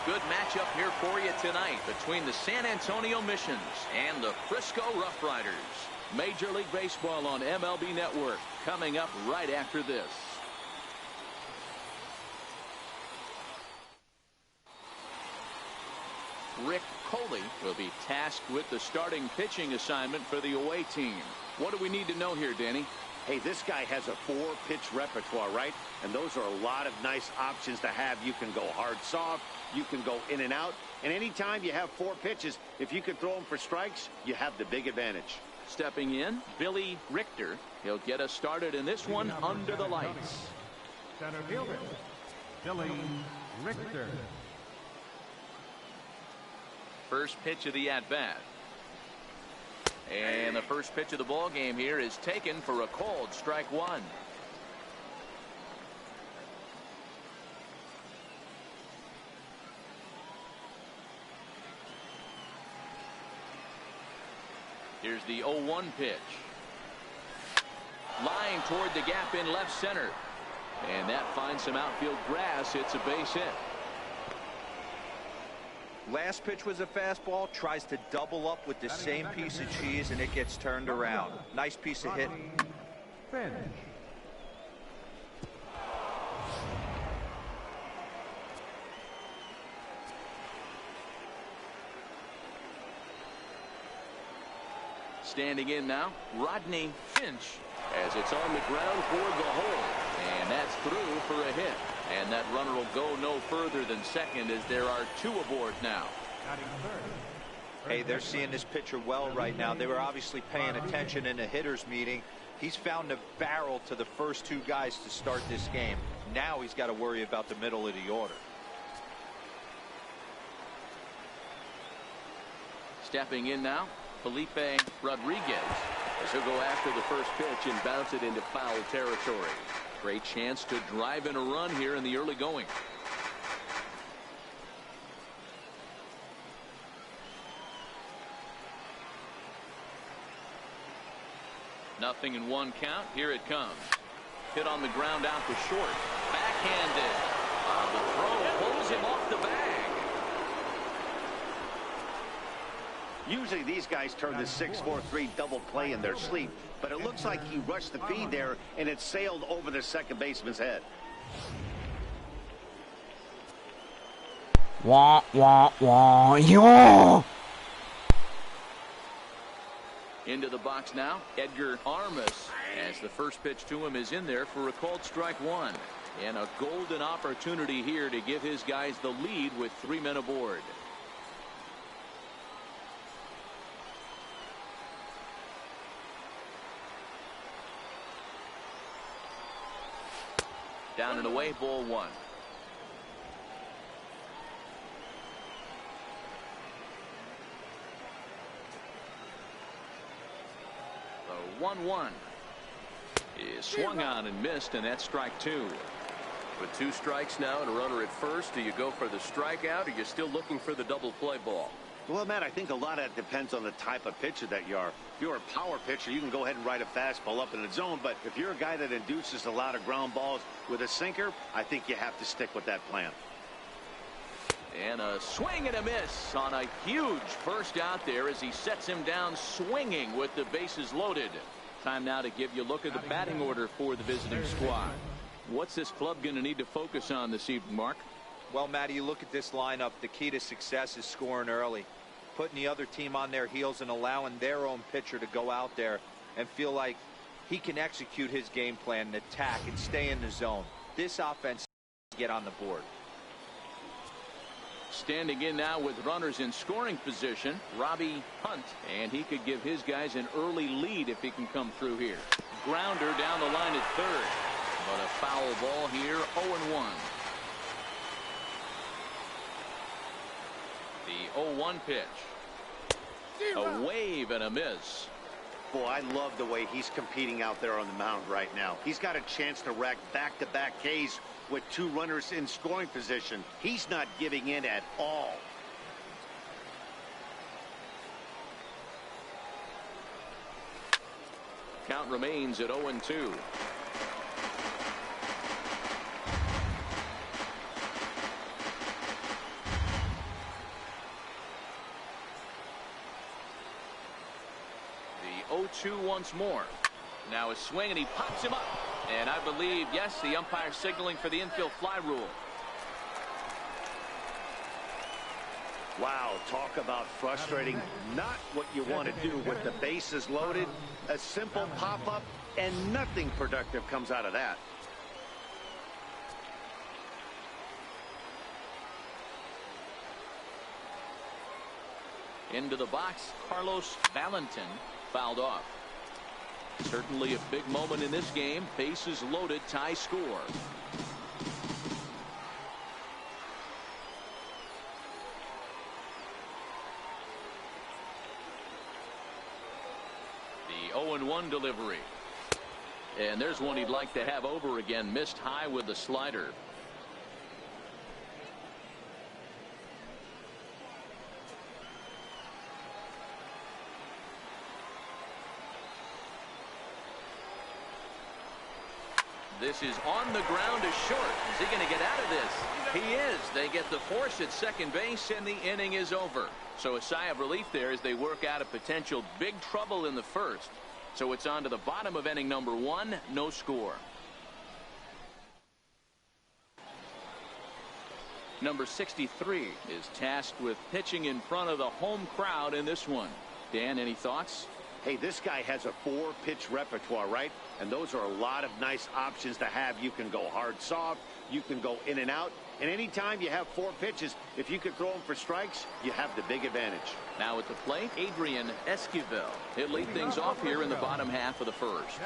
good matchup here for you tonight between the San Antonio Missions and the Frisco Roughriders. Major League Baseball on MLB Network coming up right after this. Rick Coley will be tasked with the starting pitching assignment for the away team. What do we need to know here, Danny? Hey, this guy has a 4-pitch repertoire, right? And those are a lot of nice options to have. You can go hard, soft. You can go in and out. And anytime you have 4 pitches, if you can throw them for strikes, you have the big advantage. Stepping in, Billy Richter. He'll get us started in this one under the lights. Center fielder, Billy Richter. First pitch of the at-bat. And the first pitch of the ball game here is taken for a called strike one. Here's the 0-1 pitch. Line toward the gap in left center. And that finds some outfield grass. It's a base hit. Last pitch was a fastball, tries to double up with the same piece of cheese, and it gets turned around. Nice piece of hitting. Finish. Standing in now, Rodney Finch, as it's on the ground toward the hole. And that's through for a hit. And that runner will go no further than second as there are 2 aboard now. Hey, they're seeing this pitcher well right now. They were obviously paying attention in the hitters meeting. He's found a barrel to the first 2 guys to start this game. Now he's got to worry about the middle of the order. Stepping in now, Felipe Rodriguez, as he'll go after the first pitch and bounce it into foul territory. Great chance to drive in a run here in the early going. Nothing in 1 count. Here it comes. Hit on the ground out to short. Backhanded. The throw pulls him off the bag. Usually these guys turn the 6-4-3 double play in their sleep, but it looks like he rushed the feed there and it sailed over the second baseman's head. Wah, wah, wah, yo! Into the box now, Edgar Armas, as the first pitch to him is in there for a called strike one. And a golden opportunity here to give his guys the lead with 3 men aboard. Down and away, ball 1. The 1-1 is swung on and missed, and that's strike 2. With 2 strikes now and a runner at first, do you go for the strikeout, or are you still looking for the double play ball? Well, Matt, I think a lot of that depends on the type of pitcher that you are. If you're a power pitcher, you can go ahead and ride a fastball up in the zone. But if you're a guy that induces a lot of ground balls with a sinker, I think you have to stick with that plan. And a swing and a miss on a huge first out there as he sets him down swinging with the bases loaded. Time now to give you a look at the batting order for the visiting squad. What's this club going to need to focus on this evening, Mark? Well, Matty, you look at this lineup. The key to success is scoring early, putting the other team on their heels and allowing their own pitcher to go out there and feel like he can execute his game plan and attack and stay in the zone. This offense get on the board. Standing in now with runners in scoring position, Robbie Hunt, and he could give his guys an early lead if he can come through here. Grounder down the line at third, but a foul ball here, 0-1. The 0-1 pitch. A wave and a miss. Boy, I love the way he's competing out there on the mound right now. He's got a chance to rack back-to-back Ks with 2 runners in scoring position. He's not giving in at all. Count remains at 0-2. 0-2 once more. Now a swing, and he pops him up. And I believe, yes, the umpire signaling for the infield fly rule. Wow, talk about frustrating. Not what you want to do with the bases loaded. A simple pop-up, and nothing productive comes out of that. Into the box, Carlos Valentin fouled off. Certainly a big moment in this game. Bases loaded, tie score. The 0-1 delivery. And there's one he'd like to have over again. Missed high with the slider. This is on the ground to short. Is he going to get out of this? He is. They get the force at second base, and the inning is over. So a sigh of relief there as they work out a potential big trouble in the first. So it's on to the bottom of inning number 1. No score. Number 63 is tasked with pitching in front of the home crowd in this one. Dan, any thoughts? Hey, this guy has a 4-pitch repertoire, right? And those are a lot of nice options to have. You can go hard soft, you can go in and out, and anytime you have 4 pitches, if you can throw them for strikes, you have the big advantage. Now at the plate, Adrian Esquivel. He'll lead things off here in the bottom half of the first.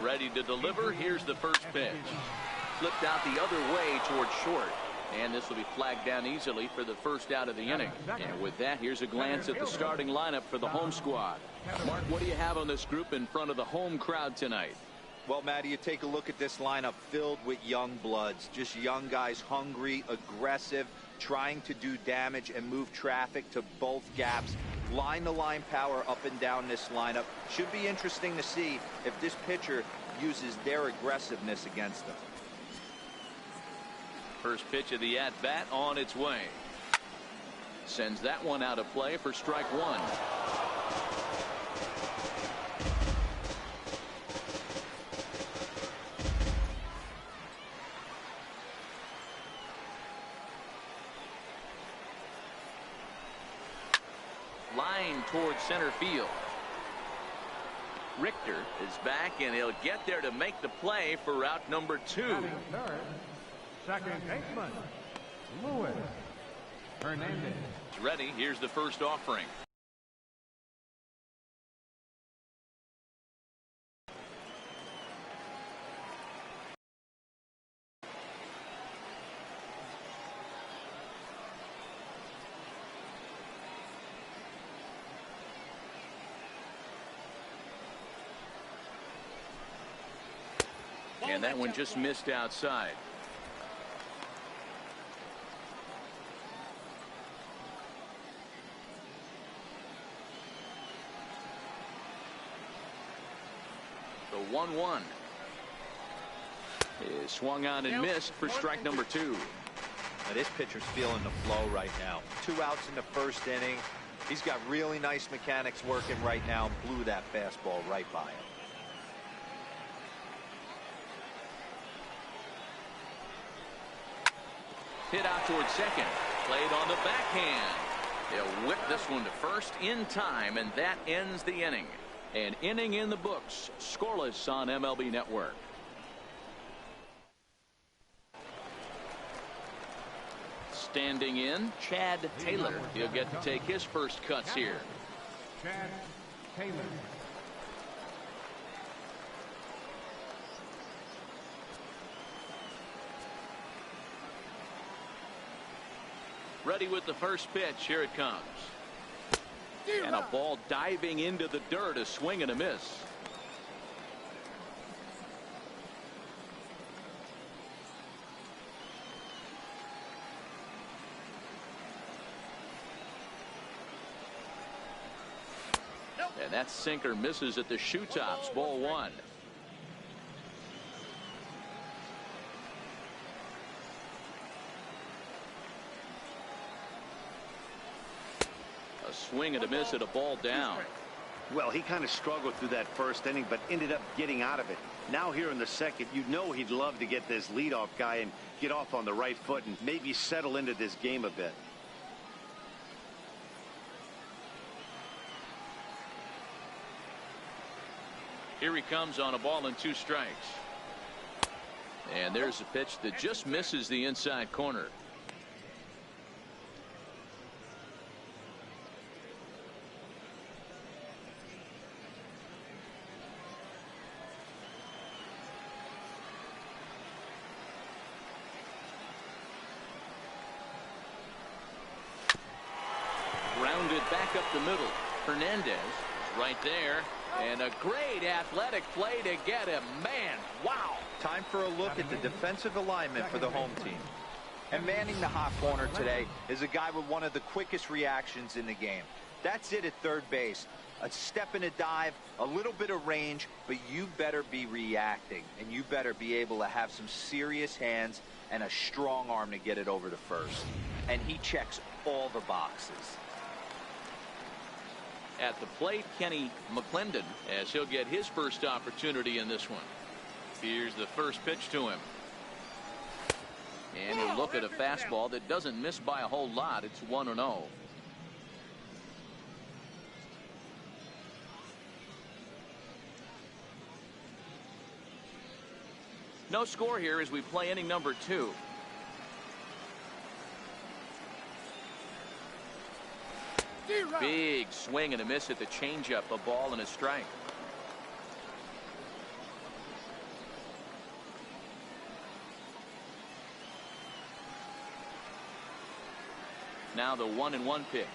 Ready to deliver. Here's the first pitch. Flipped out the other way towards short. And this will be flagged down easily for the first out of the inning. And with that, here's a glance at the starting lineup for the home squad. Mark, what do you have on this group in front of the home crowd tonight? Well, Matty, you take a look at this lineup filled with young bloods. Just young guys, hungry, aggressive, trying to do damage and move traffic to both gaps. Line-to-line power up and down this lineup. Should be interesting to see if this pitcher uses their aggressiveness against them. First pitch of the at-bat on its way. Sends that one out of play for strike 1. Line towards center field. Richter is back, and he'll get there to make the play for route number 2. Second baseman, Luis Hernandez. Ready. Here's the first offering. And that one just missed outside. The 1-1 is swung on and missed for strike number 2. Now this pitcher's feeling the flow right now. 2 outs in the first inning. He's got really nice mechanics working right now. Blew that fastball right by him. Hit out towards second. Played on the backhand. They'll whip this one to first in time, and that ends the inning. An inning in the books. Scoreless on MLB Network. Standing in, Chad Taylor. He'll get to take his first cuts here. Chad Taylor. Ready with the first pitch. Here it comes. And a ball diving into the dirt. A swing and a miss. And that sinker misses at the shoe tops. Ball 1. A swing and a miss at a ball down. Well, he kind of struggled through that first inning, but ended up getting out of it. Now here in the second, you know he'd love to get this leadoff guy and get off on the right foot and maybe settle into this game a bit. Here he comes on a ball and 2 strikes. And there's a pitch that just misses the inside corner. Grounded back up the middle. Hernandez right there. And a great athletic play to get him. Man, wow. Time for a look at the defensive alignment for the home team. And manning the hot corner today is a guy with one of the quickest reactions in the game. That's it at third base. A step and a dive, a little bit of range, but you better be reacting. And you better be able to have some serious hands and a strong arm to get it over to first. And he checks all the boxes. At the plate, Kenny McClendon, as he'll get his first opportunity in this one. Here's the first pitch to him. And he'll look at a fastball that doesn't miss by a whole lot. It's 1-0. No score here as we play inning number 2. Big swing and a miss at the changeup. A ball and a strike. Now the 1-1 pitch.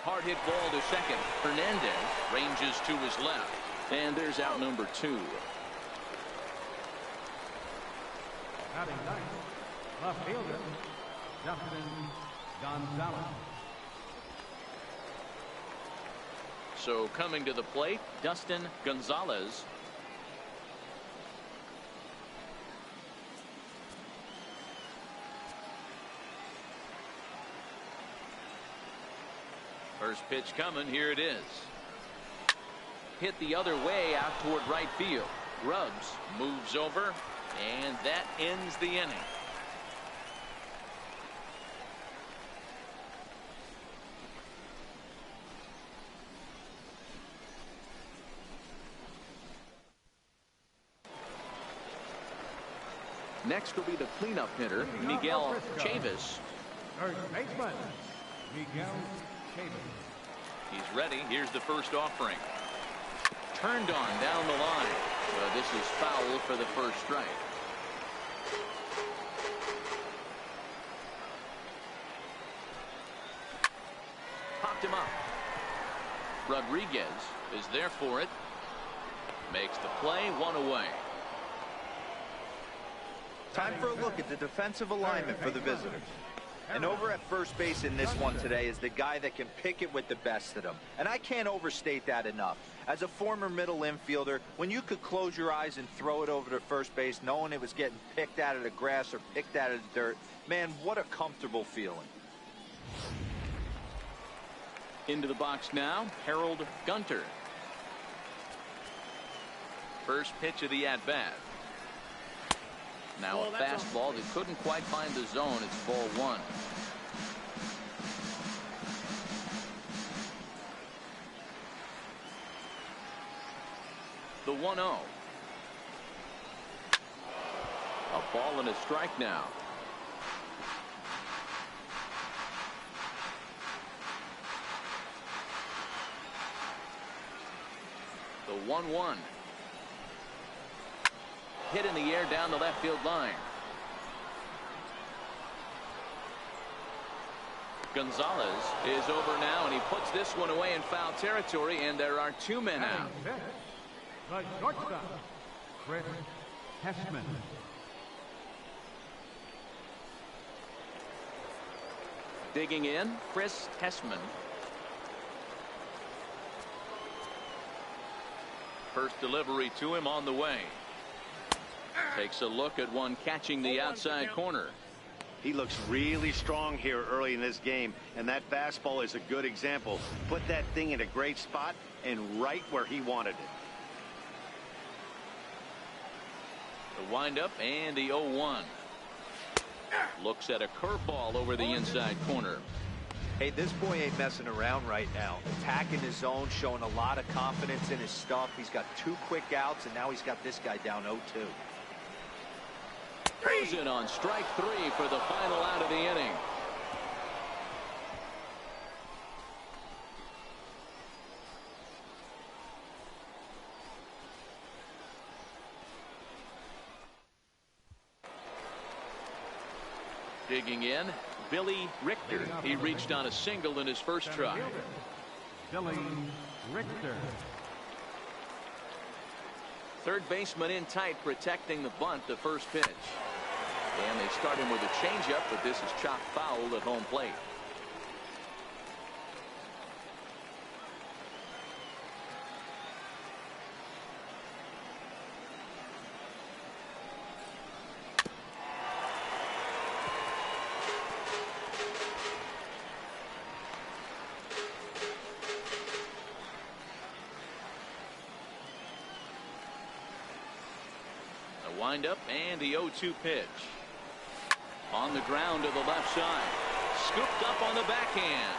Hard hit ball to second. Hernandez ranges to his left. And there's out number 2. Batting ninth, left fielder, Justin Gonzalez. So coming to the plate, Dustin Gonzalez. First pitch coming. Here it is. Hit the other way out toward right field. Grubbs moves over, and that ends the inning. Next will be the cleanup hitter, Miguel Chavis. Third baseman, Miguel Chavis. He's ready. Here's the first offering. Turned on down the line. This is foul for the first strike. Popped him up. Rodriguez is there for it. Makes the play. 1 away. Time for a look at the defensive alignment for the visitors. And over at first base in this one today is the guy that can pick it with the best of them. And I can't overstate that enough. As a former middle infielder, when you could close your eyes and throw it over to first base knowing it was getting picked out of the grass or picked out of the dirt, man, what a comfortable feeling. Into the box now, Harold Gunter. First pitch of the at-bat. Now a fastball that couldn't quite find the zone. It's ball 1. The 1-0. A ball and a strike now. The 1-1. Hit in the air down the left field line. Gonzalez is over now, and he puts this one away in foul territory, and there are 2 men out. The shortstop, Chris Hessman. Digging in, Chris Hessman. First delivery to him on the way. Takes a look at one catching the outside corner. He looks really strong here early in this game, and that fastball is a good example. Put that thing in a great spot and right where he wanted it. The windup and the 0-1. Looks at a curveball over the inside corner. Hey, this boy ain't messing around right now. Attacking his zone, showing a lot of confidence in his stuff. He's got 2 quick outs, and now he's got this guy down 0-2. Throws it on strike 3 for the final out of the inning. Digging in, Billy Richter. He reached on a single in his first try. Billy Richter. Third baseman in tight, protecting the bunt, the first pitch. And they start him with a changeup, but this is chopped foul at home plate. Windup and the 0-2 pitch. On the ground to the left side. Scooped up on the backhand.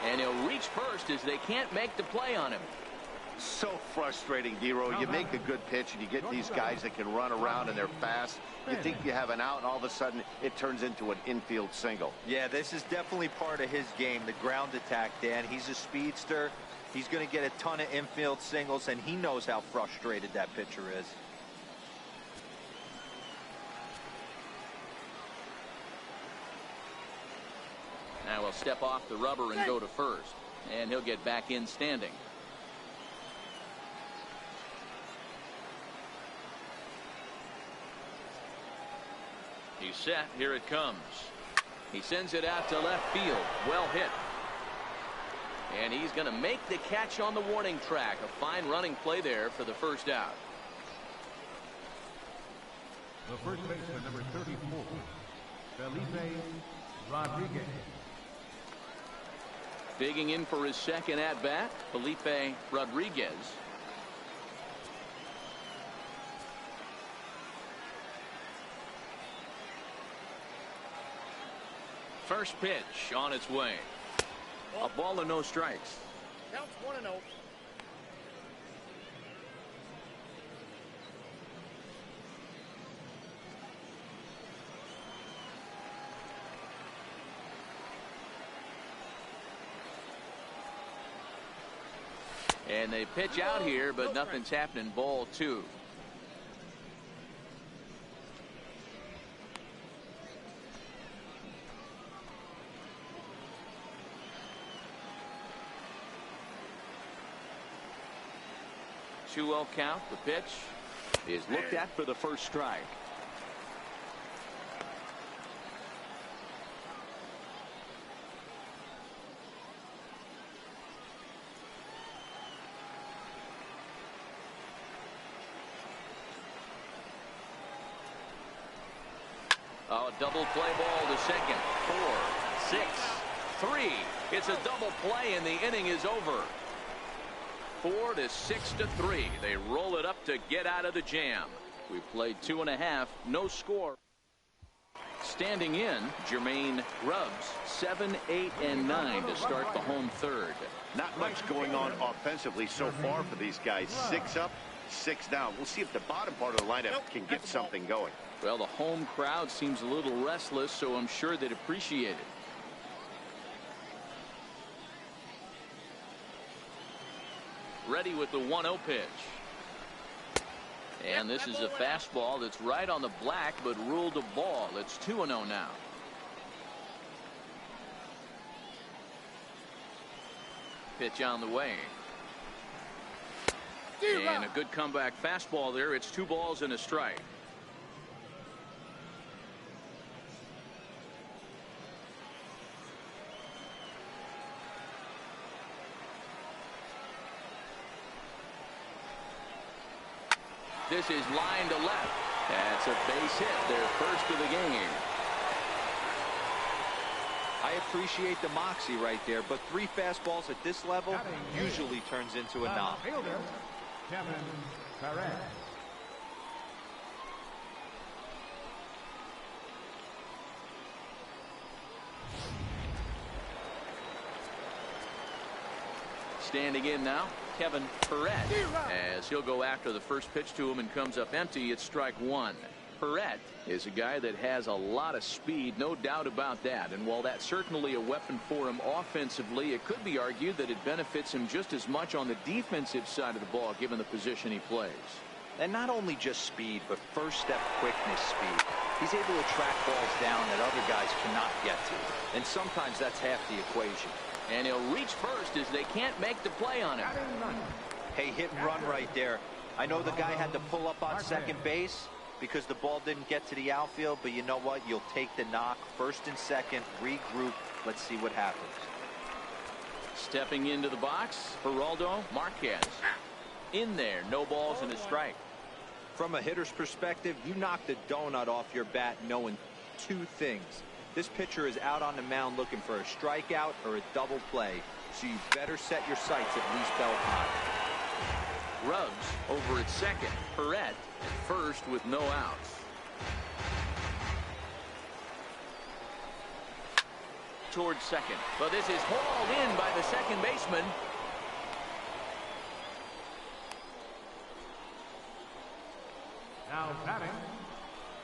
And he'll reach first as they can't make the play on him. So frustrating, Dero. You make a good pitch and you get these guys that can run around and they're fast. You think you have an out and all of a sudden it turns into an infield single. Yeah, this is definitely part of his game, the ground attack, Dan. He's a speedster. He's going to get a ton of infield singles, and he knows how frustrated that pitcher is. Now he'll step off the rubber and go to first. And he'll get back in standing. He's set. Here it comes. He sends it out to left field. Well hit. And he's going to make the catch on the warning track. A fine running play there for the first out. The first baseman, number 34, Felipe Rodriguez. Digging in for his second at-bat, Felipe Rodriguez. First pitch on its way. A ball and no strikes. Counts 1-0. And they pitch out here, but nothing's happening. Ball 2. Two-0 count. The pitch is looked at for the first strike. Oh, double play ball to second. 4, 6, 3. It's a double play, and the inning is over. 4 to 6 to 3. They roll it up to get out of the jam. We played 2.5. No score. Standing in, Jermaine Grubbs, 7, 8, and 9 to start the home third. Not much going on offensively so far for these guys. 6 up, 6 down. We'll see if the bottom part of the lineup can get something going. Well, the home crowd seems a little restless, so I'm sure they'd appreciate it. Ready with the 1-0 pitch. And this is a fastball that's right on the black, but ruled a ball. It's 2-0 now. Pitch on the way. And a good comeback fastball there. It's 2 balls and a strike. This is line to left. That's a base hit, their first of the game. I appreciate the moxie right there, but 3 fastballs at this level usually turns into a knock. Fielder, Kevin Perez. Standing in now, Kevin Perez, as he'll go after the first pitch to him and comes up empty. It's strike 1. Perez is a guy that has a lot of speed, no doubt about that. And while that's certainly a weapon for him offensively, it could be argued that it benefits him just as much on the defensive side of the ball, given the position he plays. And not only just speed, but first step quickness speed. He's able to track balls down that other guys cannot get to. And sometimes that's half the equation. And he'll reach first as they can't make the play on him. Hey, hit and run right there. I know the guy had to pull up on second base because the ball didn't get to the outfield, but you know what? You'll take the knock. First and second, regroup. Let's see what happens. Stepping into the box, Geraldo Marquez. In there, no balls and a strike. From a hitter's perspective, you knock the donut off your bat knowing 2 things. This pitcher is out on the mound looking for a strikeout or a double play, so you better set your sights at least bell time. Rubs over at second. Perez at first with no outs. Towards second. But this is hauled in by the second baseman. Now batting,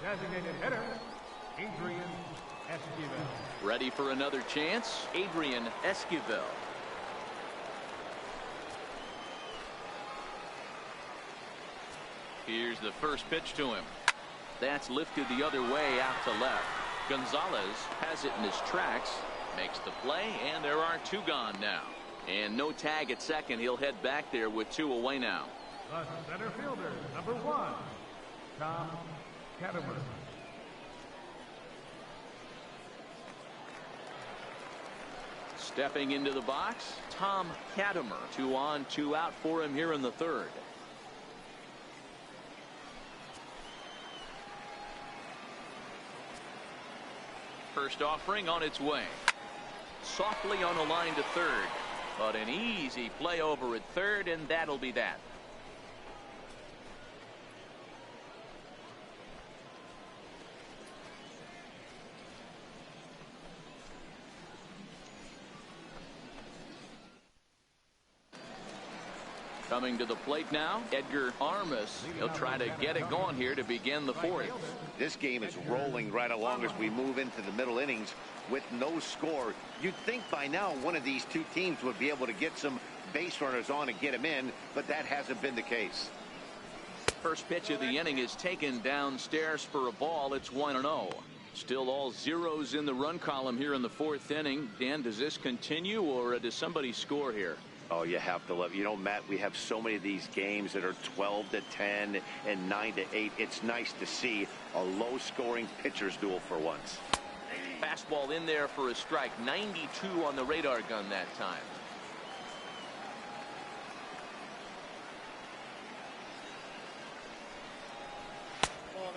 designated hitter, Adrian Esquivel. Ready for another chance, Adrian Esquivel. Here's the first pitch to him. That's lifted the other way out to left. Gonzalez has it in his tracks, makes the play, and there are 2 gone now. And no tag at second. He'll head back there with 2 away now. The center fielder, number 1, Tom Kettemer. Stepping into the box, Tom Kettemer. 2 on, 2 out for him here in the 3rd. First offering on its way. Softly on the line to 3rd. But an easy play over at 3rd, and that'll be that. Coming to the plate now, Edgar Armas. He'll try to get it going here to begin the 4th. This game is rolling right along as we move into the middle innings with no score. You'd think by now one of these 2 teams would be able to get some base runners on and get them in, but that hasn't been the case. First pitch of the inning is taken downstairs for a ball. It's 1-0. Still all zeros in the run column here in the 4th inning. Dan, does this continue, or does somebody score here? Oh, you have to love, you know, Matt, we have so many of these games that are 12-10 and 9-8. It's nice to see a low-scoring pitcher's duel for once. Fastball in there for a strike. 92 on the radar gun that time.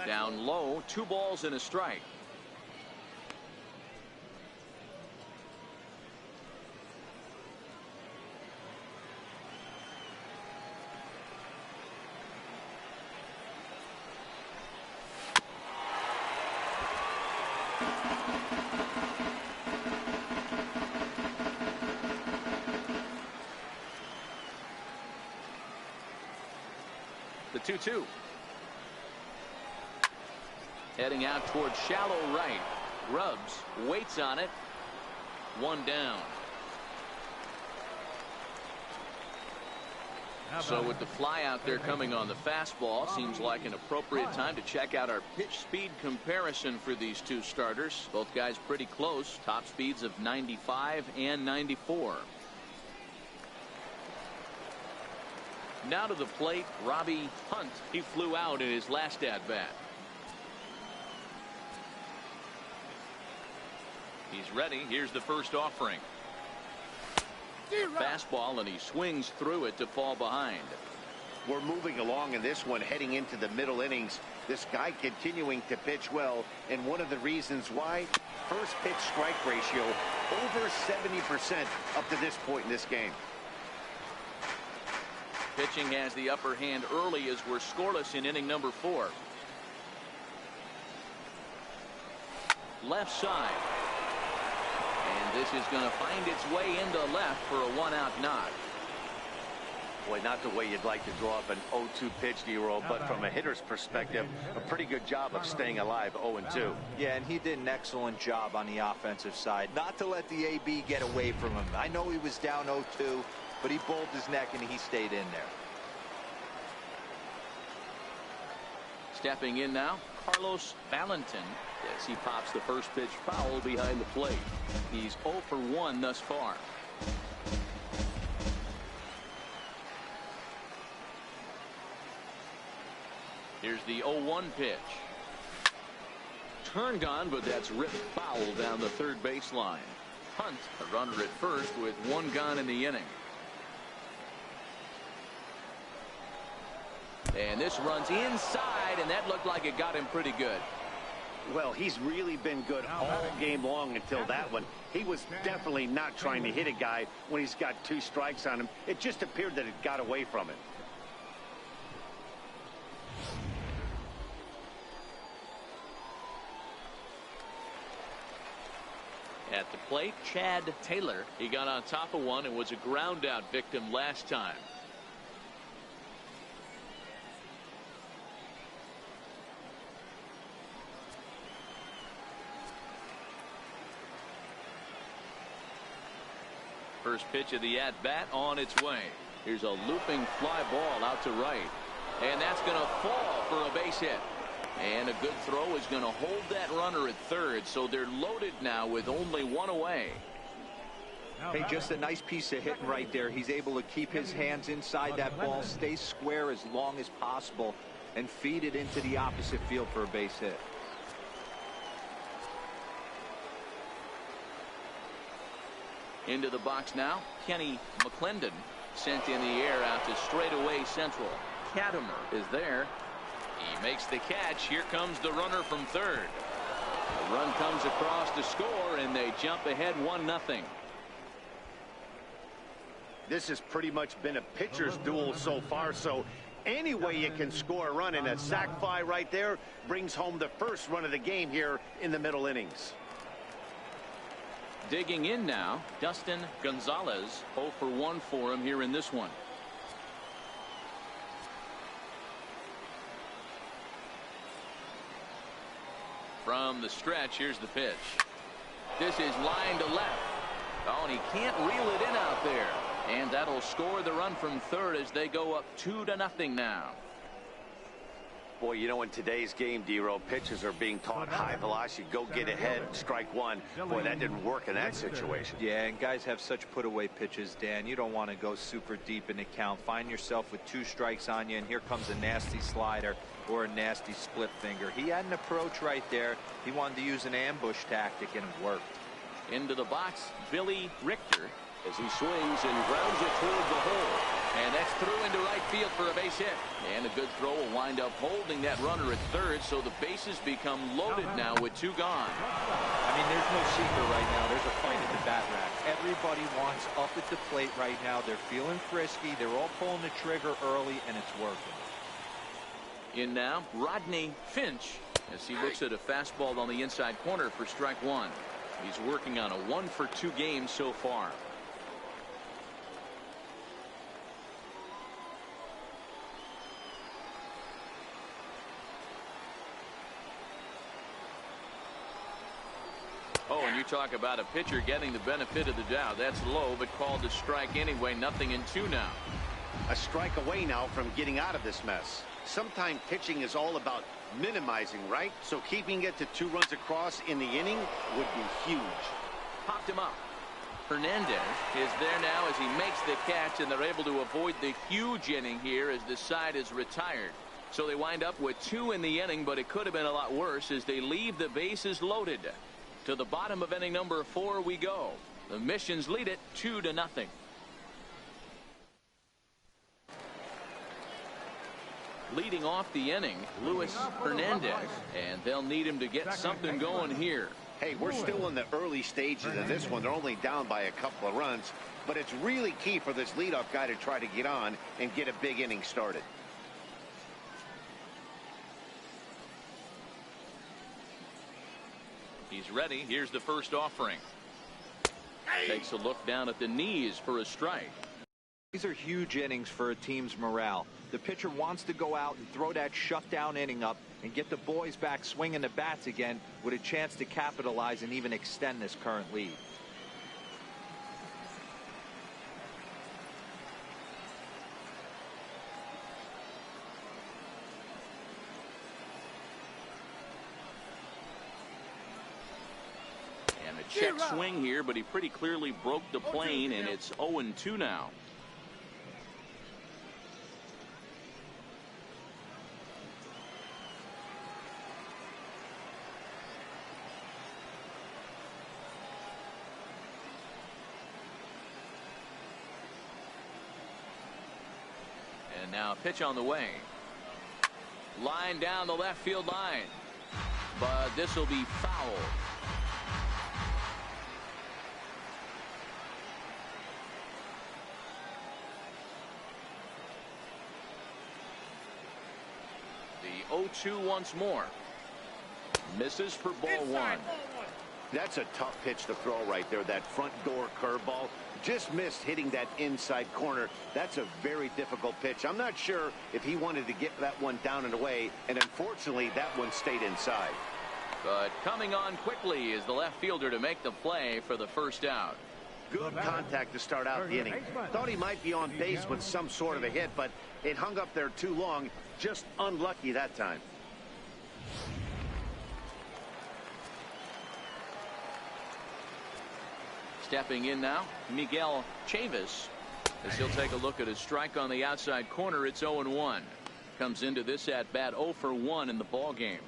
Down low, 2 balls and a strike. The 2-2. Heading out towards shallow right. Rubs waits on it. 1 down. So with the fly out there coming on the fastball, seems like an appropriate time to check out our pitch speed comparison for these 2 starters. Both guys pretty close. Top speeds of 95 and 94. Now to the plate, Robbie Hunt. He flew out in his last at-bat. He's ready. Here's the first offering. Fastball, and he swings through it to fall behind. We're moving along in this one, heading into the middle innings. This guy continuing to pitch well, and one of the reasons why, first pitch strike ratio over 70% up to this point in this game. Pitching has the upper hand early as we're scoreless in inning number 4. Left side. And this is going to find its way into left for a 1-out knock. Boy, not the way you'd like to draw up an 0-2 pitch, D-roll, but from a hitter's perspective, a pretty good job of staying alive 0-2. Yeah, and he did an excellent job on the offensive side. Not to let the AB get away from him. I know he was down 0-2, but he bowled his neck and he stayed in there. Stepping in now, Carlos Valentin, as he pops the first pitch foul behind the plate. He's 0 for 1 thus far. Here's the 0-1 pitch. Turned on, but that's ripped foul down the third baseline. Hunt, a runner at first with 1 gone in the inning. And this runs inside, and that looked like it got him pretty good. Well, he's really been good all game long until that one. He was definitely not trying to hit a guy when he's got 2 strikes on him. It just appeared that it got away from it. At the plate, Chad Taylor. He got on top of one and was a ground out victim last time. First pitch of the at-bat on its way. Here's a looping fly ball out to right. And that's going to fall for a base hit. And a good throw is going to hold that runner at third, so they're loaded now with only 1 away. Hey, just a nice piece of hitting right there. He's able to keep his hands inside that ball, stay square as long as possible, and feed it into the opposite field for a base hit. Into the box now, Kenny McClendon sent in the air out to straightaway central. Katimer is there. He makes the catch. Here comes the runner from third. The run comes across to score, and they jump ahead 1-0. This has pretty much been a pitcher's duel so far, so any way you can score a run, and a sac fly right there brings home the first run of the game here in the middle innings. Digging in now, Dustin Gonzalez. 0 for 1 for him here in this one. From the stretch, here's the pitch. This is line to left. Oh, and he can't reel it in out there. And that'll score the run from third as they go up 2-0 now. Boy, you know, in today's game, D-Row, pitchers are being taught high velocity, go get ahead, strike one. Boy, that didn't work in that situation. Yeah, and guys have such put-away pitches, Dan. You don't want to go super deep in the count. Find yourself with 2 strikes on you, and here comes a nasty slider or a nasty split finger. He had an approach right there. He wanted to use an ambush tactic, and it worked. Into the box, Billy Richter, as he swings and grounds it toward the hole. And that's through into right field for a base hit. And a good throw will wind up holding that runner at third, so the bases become loaded now with 2 gone. I mean, there's no secret right now. There's a fight at the bat rack. Everybody wants up at the plate right now. They're feeling frisky. They're all pulling the trigger early, and it's working. In now, Rodney Finch, as he looks at a fastball on the inside corner for strike 1. He's working on a 1-for-2 game so far. Oh, and you talk about a pitcher getting the benefit of the doubt. That's low, but called to strike anyway. 0-2 now. A strike away now from getting out of this mess. Sometimes pitching is all about minimizing, right? So keeping it to 2 runs across in the inning would be huge. Popped him up. Hernandez is there now as he makes the catch, and they're able to avoid the huge inning here as the side is retired. So they wind up with 2 in the inning, but it could have been a lot worse as they leave the bases loaded. To the bottom of inning number 4 we go. The Missions lead it 2-0. leading off the inning, Luis Hernandez, and they'll need him to get something going here. Hey, we're still in the early stages of this one. They're only down by a couple of runs, but it's really key for this leadoff guy to try to get on and get a big inning started. He's ready. Here's the first offering. Takes a look down at the knees for a strike. These are huge innings for a team's morale. The pitcher wants to go out and throw that shutdown inning up and get the boys back swinging the bats again with a chance to capitalize and even extend this current lead. Check swing here, but he pretty clearly broke the plane, and it's 0-2 now. And now a pitch on the way. Line down the left field line, but this will be foul. The 0-2 once more. Misses for ball one. That's a tough pitch to throw right there. That front door curveball just missed hitting that inside corner. That's a very difficult pitch. I'm not sure if he wanted to get that one down and away, and unfortunately that one stayed inside. But coming on quickly is the left fielder to make the play for the first out. Good contact to start out the inning. Thought he might be on base with some sort of a hit, but it hung up there too long. Just unlucky that time. Stepping in now, Miguel Chavis, as he'll take a look at his strike on the outside corner. It's 0-1. Comes into this at bat 0 for 1 in the ball game.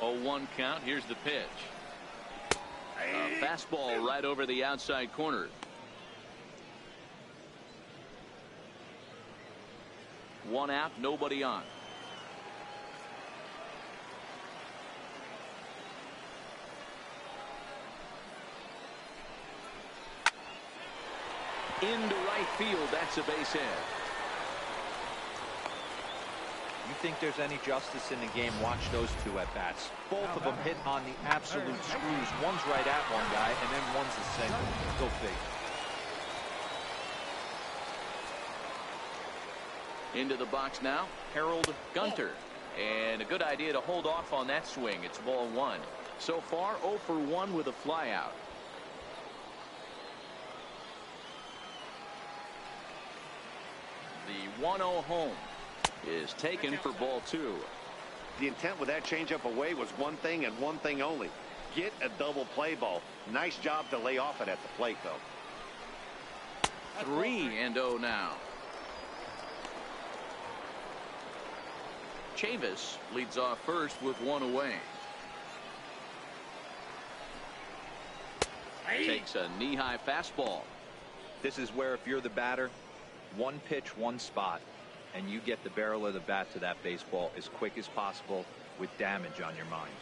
Oh, 1 count. Here's the pitch. A fastball right over the outside corner. One out, nobody on. Into right field. That's a base hit. You think there's any justice in the game? Watch those two at bats. Both of them hit on the absolute screws. One's right at one guy, and then one's a single. Go figure. Into the box now, Harold Gunter. And a good idea to hold off on that swing. It's ball one. So far, 0 for 1 with a flyout. The 1-0 home is taken for ball 2. The intent with that changeup away was one thing and one thing only. Get a double play ball. Nice job to lay off it at the plate, though. 3-0 now. Chavis leads off first with 1 away. Takes a knee-high fastball. This is where, if you're the batter, one pitch, one spot, and you get the barrel of the bat to that baseball as quick as possible with damage on your mind.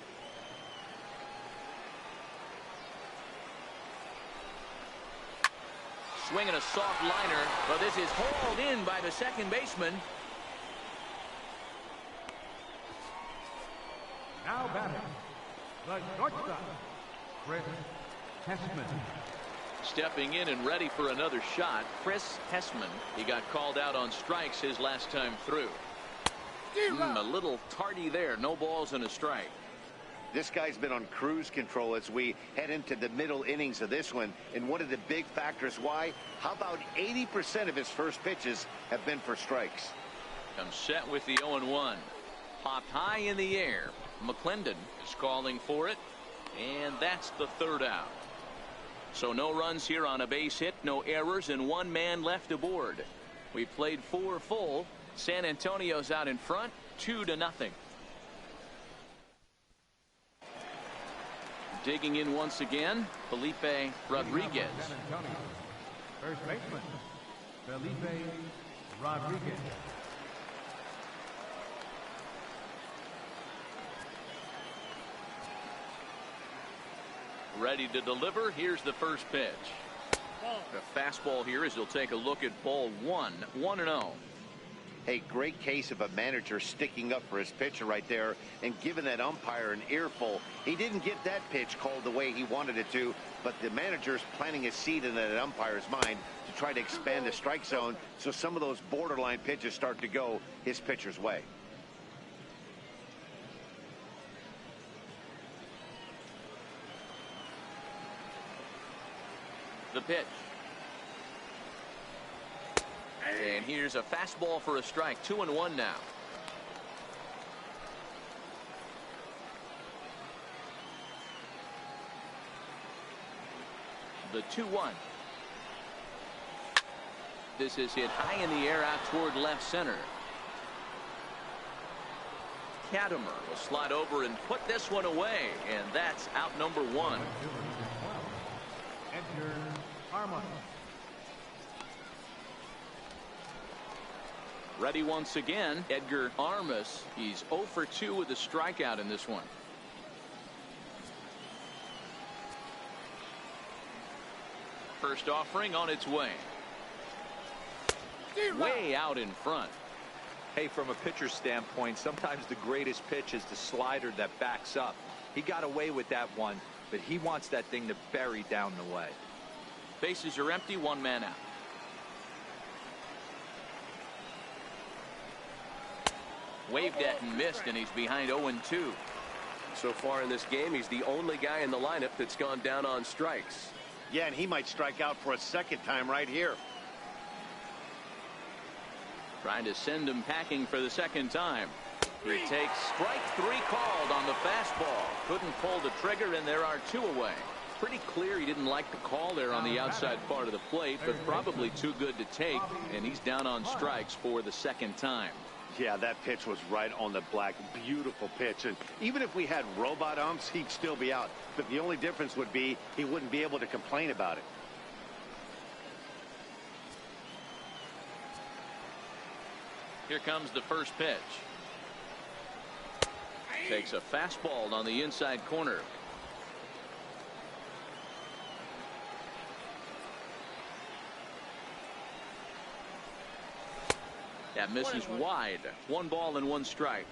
Swinging a soft liner, but this is hauled in by the second baseman. Now batting, the shortstop, Chris Hessman. Stepping in and ready for another shot, Chris Hessman. He got called out on strikes his last time through. A little tardy there. No balls and a strike. This guy's been on cruise control as we head into the middle innings of this one. And one of the big factors why, how about 80% of his first pitches have been for strikes. Comes set with the 0-1. Popped high in the air. McClendon is calling for it. And that's the third out. So no runs here on a base hit, no errors, and 1 man left aboard. We played 4 full. San Antonio's out in front, 2-0. Digging in once again, Felipe Rodriguez. San Antonio. First baseman, Felipe Rodriguez. Ready to deliver. Here's the first pitch. A fastball here as he'll take a look at ball one. 1-0. Hey, great case of a manager sticking up for his pitcher right there and giving that umpire an earful. He didn't get that pitch called the way he wanted it to, but the manager's planting a seed in that umpire's mind to try to expand the strike zone so some of those borderline pitches start to go his pitcher's way. The pitch. And here's a fastball for a strike. 2-1 now. The 2-1. This is hit high in the air out toward left center. Katimer will slide over and put this one away, and that's out number 1. Edgar Armand. Ready once again, Edgar Armas. He's 0 for 2 with a strikeout in this one. First offering on its way. Way out in front. Hey, from a pitcher's standpoint, sometimes the greatest pitch is the slider that backs up. He got away with that one, but he wants that thing to bury down the way. Bases are empty, 1 man out. Waved at and missed, and he's behind 0-2. So far in this game, he's the only guy in the lineup that's gone down on strikes. Yeah, and he might strike out for a second time right here. Trying to send him packing for the second time. He takes strike 3 called on the fastball. Couldn't pull the trigger, and there are 2 away. Pretty clear he didn't like the call there on the outside part of the plate, but probably too good to take, and he's down on strikes for the second time. Yeah, that pitch was right on the black. Beautiful pitch. And even if we had robot umps, he'd still be out. But the only difference would be he wouldn't be able to complain about it. Here comes the first pitch. Takes a fastball on the inside corner. That misses wide. 1 ball and 1 strike.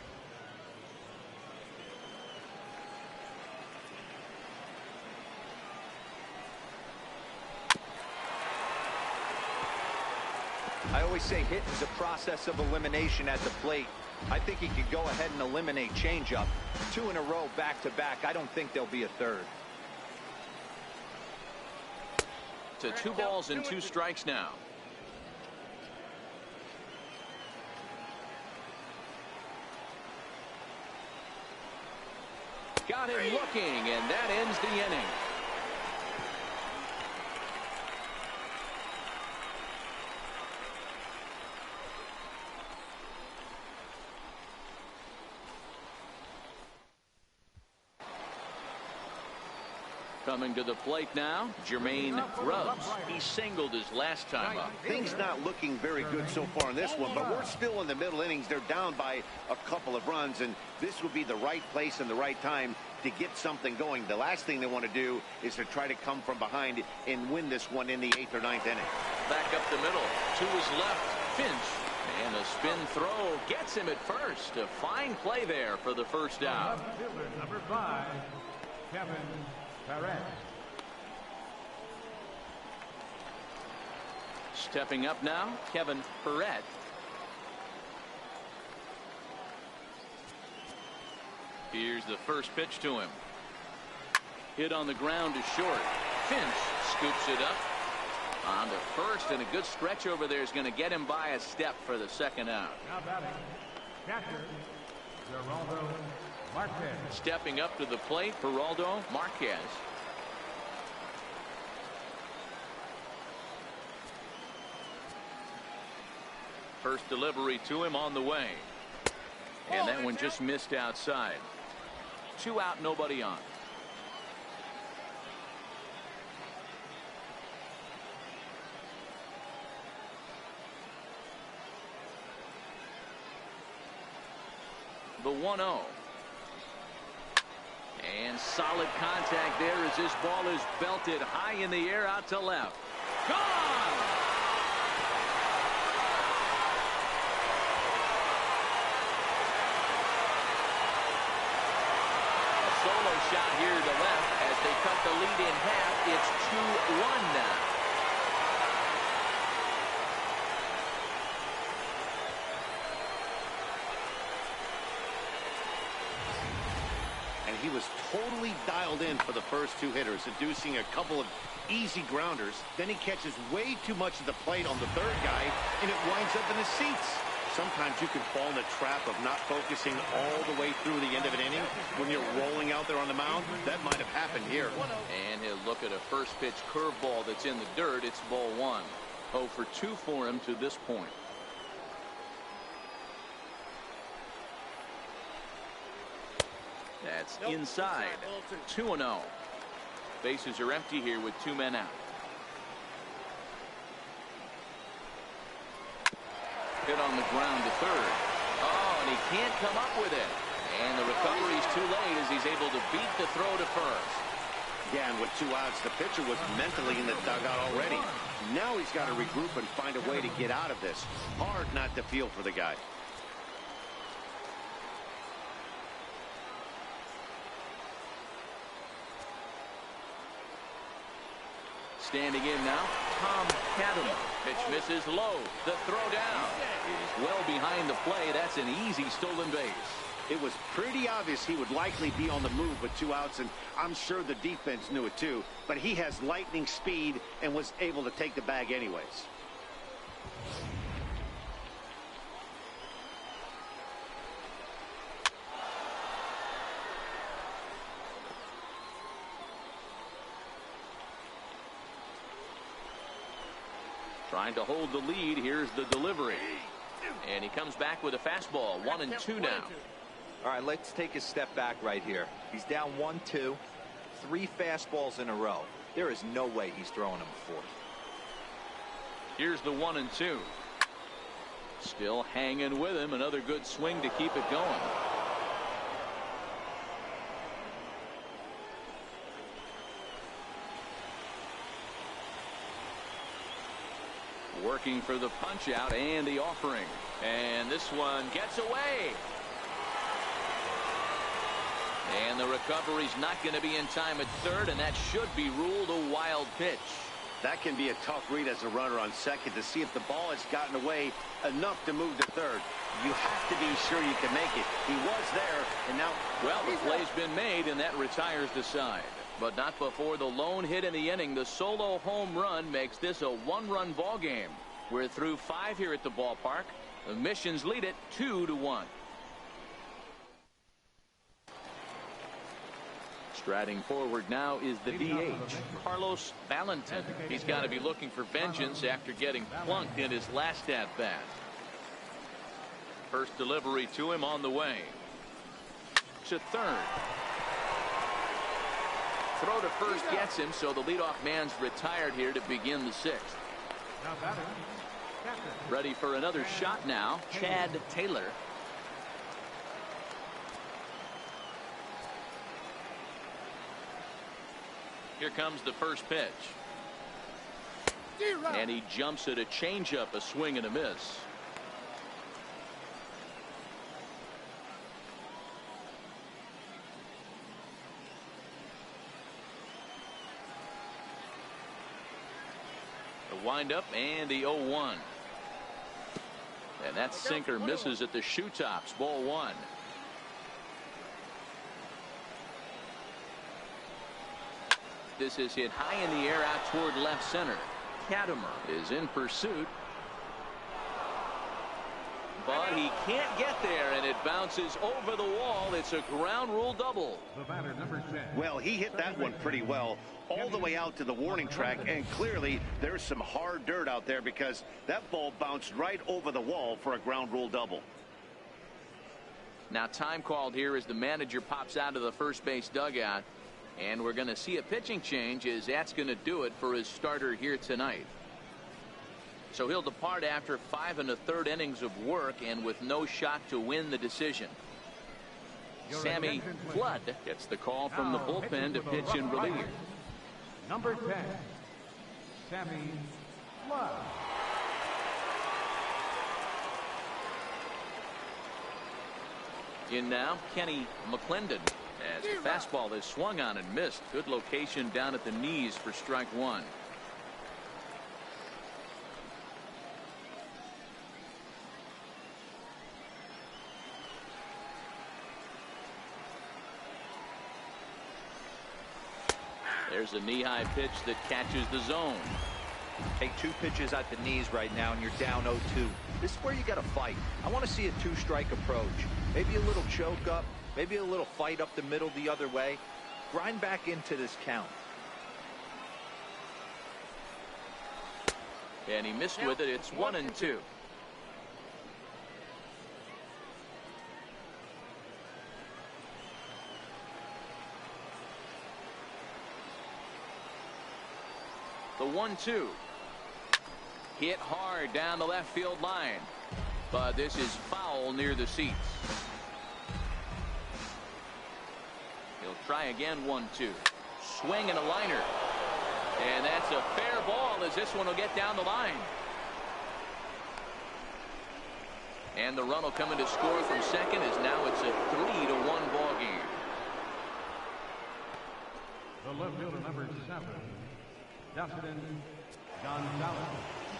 I always say hitting is a process of elimination at the plate. I think he could go ahead and eliminate changeup. 2 in a row back to back. I don't think there'll be a third. To 2 balls and 2 strikes now. Got him looking, and that ends the inning. Coming to the plate now, Jermaine Grubbs. He singled his last time up. Things not looking very good so far in this one, but we're still in the middle innings. They're down by a couple of runs, and this would be the right place and the right time to get something going. The last thing they want to do is to try to come from behind and win this one in the 8th or 9th inning. Back up the middle. To his left, Finch. And a spin throw gets him at first. A fine play there for the first out. Fielder number 5, Kevin Perez. Stepping up now, Kevin Perez. Here's the first pitch to him. Hit on the ground to short. Finch scoops it up. On to first, and a good stretch over there is going to get him by a step for the second out. Now batting, catcher, Geraldo Marquez. Stepping up to the plate, Geraldo Marquez. First delivery to him on the way. And that one just missed outside. 2 out, nobody on. the 1-0. And solid contact there as this ball is belted high in the air out to left. Gone! A solo shot here to left as they cut the lead in half. It's 2-1 now. He was totally dialed in for the first two hitters, inducing a couple of easy grounders. Then he catches way too much of the plate on the third guy, and it winds up in the seats. Sometimes you can fall in the trap of not focusing all the way through the end of an inning when you're rolling out there on the mound. That might have happened here. And he'll look at a first pitch curveball that's in the dirt. It's ball 1. 0 for 2 for him to this point. That's inside. 2-0. Bases are empty here with 2 men out. Hit on the ground to third. Oh, and he can't come up with it. And the recovery's too late as he's able to beat the throw to first. Yeah, and with 2 outs, the pitcher was mentally in the dugout already. Now he's got to regroup and find a way to get out of this. Hard not to feel for the guy. Standing in now, Tom Cadam. Pitch misses low. The throw down is well behind the play. That's an easy stolen base. It was pretty obvious he would likely be on the move with 2 outs, and I'm sure the defense knew it too. But he has lightning speed and was able to take the bag anyways. Trying to hold the lead. Here's the delivery. And he comes back with a fastball. 1-2 now. All right, let's take a step back right here. He's down 1-2. 3 fastballs in a row. There is no way he's throwing them a 4th. Here's the 1-2. Still hanging with him. Another good swing to keep it going. Working for the punch out and the offering. And this one gets away. And the recovery's not going to be in time at third, and that should be ruled a wild pitch. That can be a tough read as a runner on second to see if the ball has gotten away enough to move to third. You have to be sure you can make it. He was there, and now... Well, the play's been made, and that retires the side. But not before the lone hit in the inning. The solo home run makes this a 1-run ball game. We're through 5 here at the ballpark. The Missions lead it 2-1. Striding forward now is the DH, Carlos Valentin. He's got to be looking for vengeance after getting plunked in his last at-bat. First delivery to him on the way. To third. Throw to first gets him, so the leadoff man's retired here to begin the 6th. Ready for another shot now, Chad Taylor. Here comes the first pitch. And he jumps at a changeup, a swing and a miss. The windup and the 0-1. And that sinker misses at the shoe tops. Ball 1. This is hit high in the air out toward left center. Katimer is in pursuit. But he can't get there, and it bounces over the wall. It's a ground rule double. The batter, number 10. Well, he hit that one pretty well all the way out to the warning track, and clearly there's some hard dirt out there because that ball bounced right over the wall for a ground rule double. Now time called here as the manager pops out of the first base dugout, and we're going to see a pitching change as that's going to do it for his starter here tonight. So he'll depart after 5 1/3 innings of work and with no shot to win the decision. Sammy Flood gets the call from the bullpen to pitch in relief. Number 10, Sammy Flood. In now, Kenny McClendon, as the fastball is swung on and missed. Good location down at the knees for strike one. There's a knee-high pitch that catches the zone. Take 2 pitches at the knees right now, and you're down 0-2. This is where you got to fight. I want to see a 2-strike approach. Maybe a little choke up, maybe a little fight up the middle the other way. Grind back into this count. And he missed with it. It's 1-2. The 1-2. Hit hard down the left field line. But this is foul near the seats. He'll try again. 1-2. Swing and a liner. And that's a fair ball as this one will get down the line. And the run will come in to score from second as now it's a 3-1 ball game. The left fielder, number 7, Dustin Gonzalez.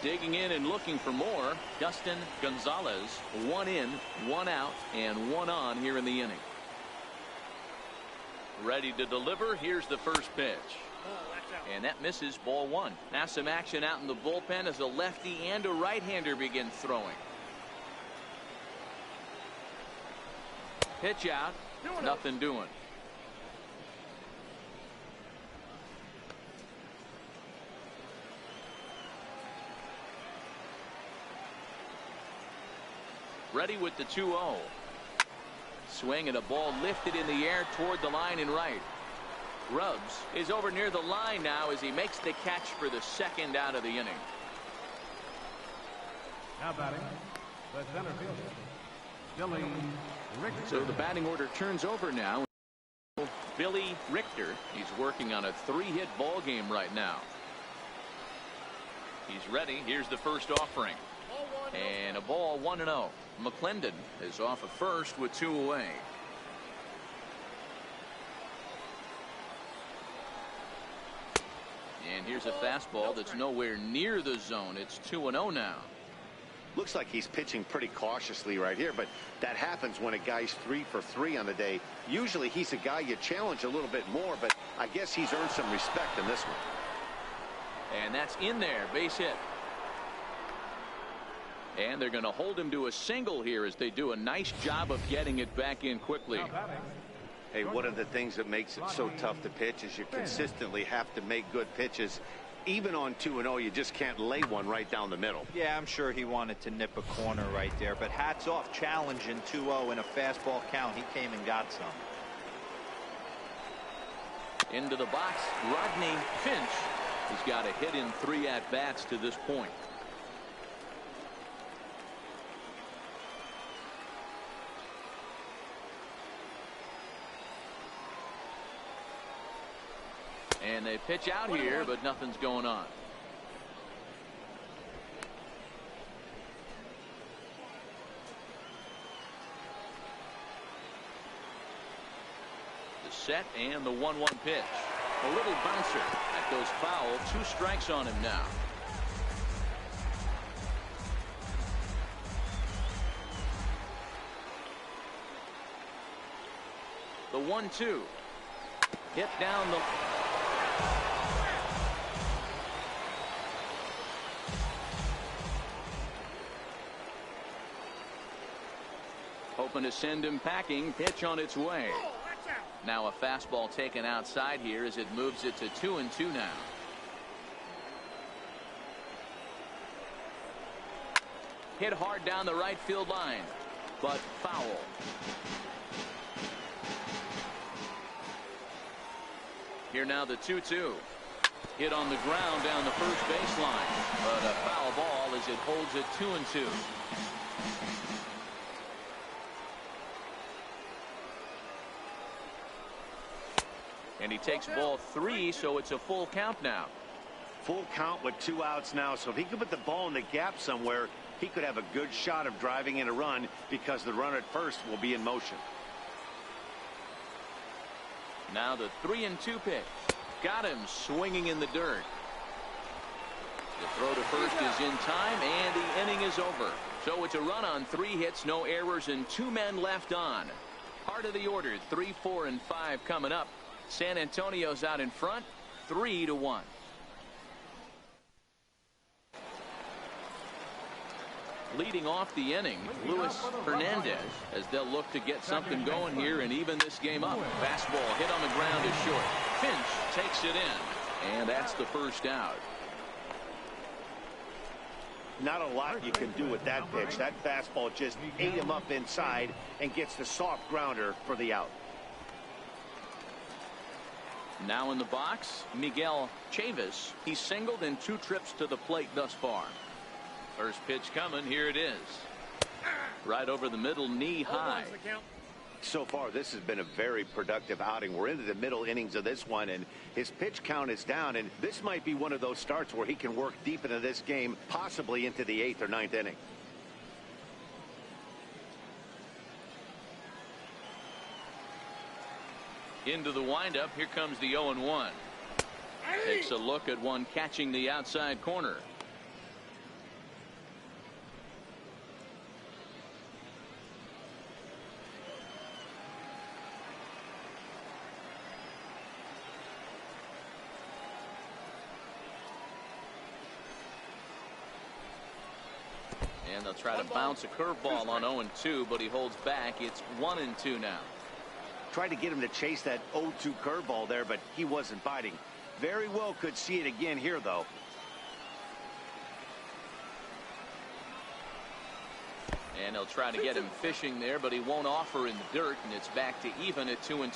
Digging in and looking for more, Dustin Gonzalez. 1 in, 1 out, and 1 on here in the inning. Ready to deliver. Here's the first pitch. And that misses. Ball 1. Now some action out in the bullpen as a lefty and a right-hander begin throwing. Pitch out. Nothing doing. Ready with the 2-0. Swing and a ball lifted in the air toward the line and right. Grubbs is over near the line now as he makes the catch for the second out of the inning. Now batting, the center fielder, Billy Richter. So the batting order turns over now. Billy Richter, he's working on a 3-hit ball game right now. He's ready. Here's the first offering. And a ball 1-0. McClendon is off at first with 2 away. And here's a fastball that's nowhere near the zone. It's 2-0 now. Looks like he's pitching pretty cautiously right here, but that happens when a guy's 3 for 3 on the day. Usually he's a guy you challenge a little bit more, but I guess he's earned some respect in this one. And that's in there. Base hit. And they're going to hold him to a single here as they do a nice job of getting it back in quickly. Hey, one of the things that makes it so tough to pitch is you consistently have to make good pitches. Even on 2-0, you just can't lay one right down the middle. Yeah, I'm sure he wanted to nip a corner right there, but hats off, challenging 2-0 in a fastball count. He came and got some. Into the box, Rodney Finch. He's got a hit in 3 at-bats to this point. And they pitch out here, but nothing's going on. The set and the 1-1 pitch. A little bouncer. That goes foul. 2 strikes on him now. The 1-2. Hit down the... Hoping to send him packing. Pitch on its way. Now a fastball taken outside here as it moves it to 2-2 now. Hit hard down the right field line, but foul. Here now the 2-2. Hit on the ground down the first baseline, but a foul ball as it holds it 2-2. And he takes ball 3, so it's a full count now. Full count with 2 outs now, so if he could put the ball in the gap somewhere, he could have a good shot of driving in a run because the runner at first will be in motion. Now the 3-2 pitch. Got him swinging in the dirt. The throw to first is in time, and the inning is over. So it's a run on 3 hits, no errors, and 2 men left on. Part of the order, 3, 4, and 5 coming up. San Antonio's out in front, 3-1. Leading off the inning, Luis Hernandez, as they'll look to get something going here and even this game up. Fastball hit on the ground is short. Finch takes it in, and that's the first out. Not a lot you can do with that pitch. That fastball just ate him up inside and gets the soft grounder for the out. Now in the box, Miguel Chavis. He's singled in 2 trips to the plate thus far. First pitch coming. Here it is. Right over the middle, knee high. So far, this has been a very productive outing. We're into the middle innings of this one, and his pitch count is down, and this might be one of those starts where he can work deep into this game, possibly into the 8th or 9th inning. Into the windup. Here comes the 0-1. Takes a look at one catching the outside corner. And they'll try to bounce a curveball on 0-2, but he holds back. It's 1-2 now. Tried to get him to chase that 0-2 curveball there, but he wasn't biting. Very well could see it again here, though. And he'll try to get him fishing there, but he won't offer in the dirt, and it's back to even at 2-2.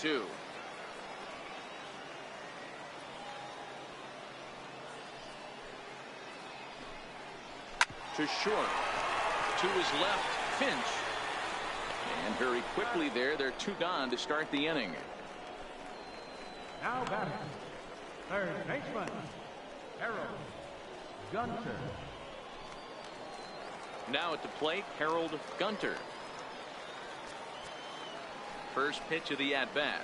To short. To his left, Finch. And very quickly there, they're 2 gone to start the inning. Now batting, third baseman, Harold Gunter. Now at the plate, Harold Gunter. First pitch of the at-bat.